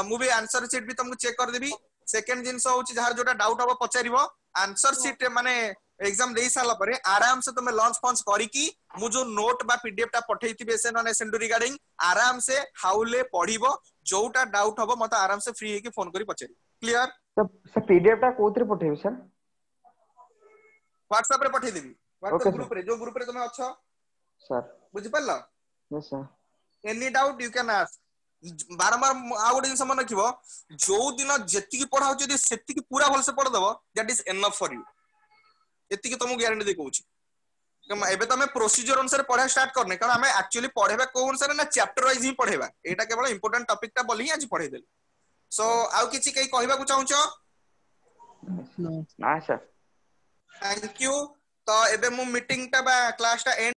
मु भी आंसर शीट भी तुमको चेक कर देबी सेकंड जिंस होची जहार जोटा डाउट हबो पचारिबो आंसर शीट माने एग्जाम देई साला परे आराम से तुम लॉन्च फॉन्च करी की मु जो नोट बा पीडीएफ टा पठेइथिबे SN1 SN2 रिगार्डिंग आराम से हाउले पढिबो जोटा डाउट हबो मते आराम से फ्री हे की फोन करी पचारि क्लियर सर पीडीएफ टा कोथरे पठेबे सर व्हाट्सएप रे पठे देबी व्हाट्सएप ग्रुप रे जो ग्रुप रे तुम अछो सर बुझि पल्ला yes sir any doubt you can ask बारंबार आ गोटे जिंस मन रखिबो जो दिन जेतिकी पढाउ जदी सेतिकी पूरा भल से पढ दबो that is enough for you एतिकी तुमको गारंटी दे कहूची एबे तमे प्रोसीजर अनुसार पढा स्टार्ट करने कारण हमें एक्चुअली पढेबा को अनुसार ना चैप्टर वाइज ही पढेबा एटा केवल इंपोर्टेंट टॉपिक टा बोली ही आज पढे देल सो आउ किछि कई कहबा को चाहूचो ना सर थैंक यू तो एबे मु मीटिंग टा बा क्लास टा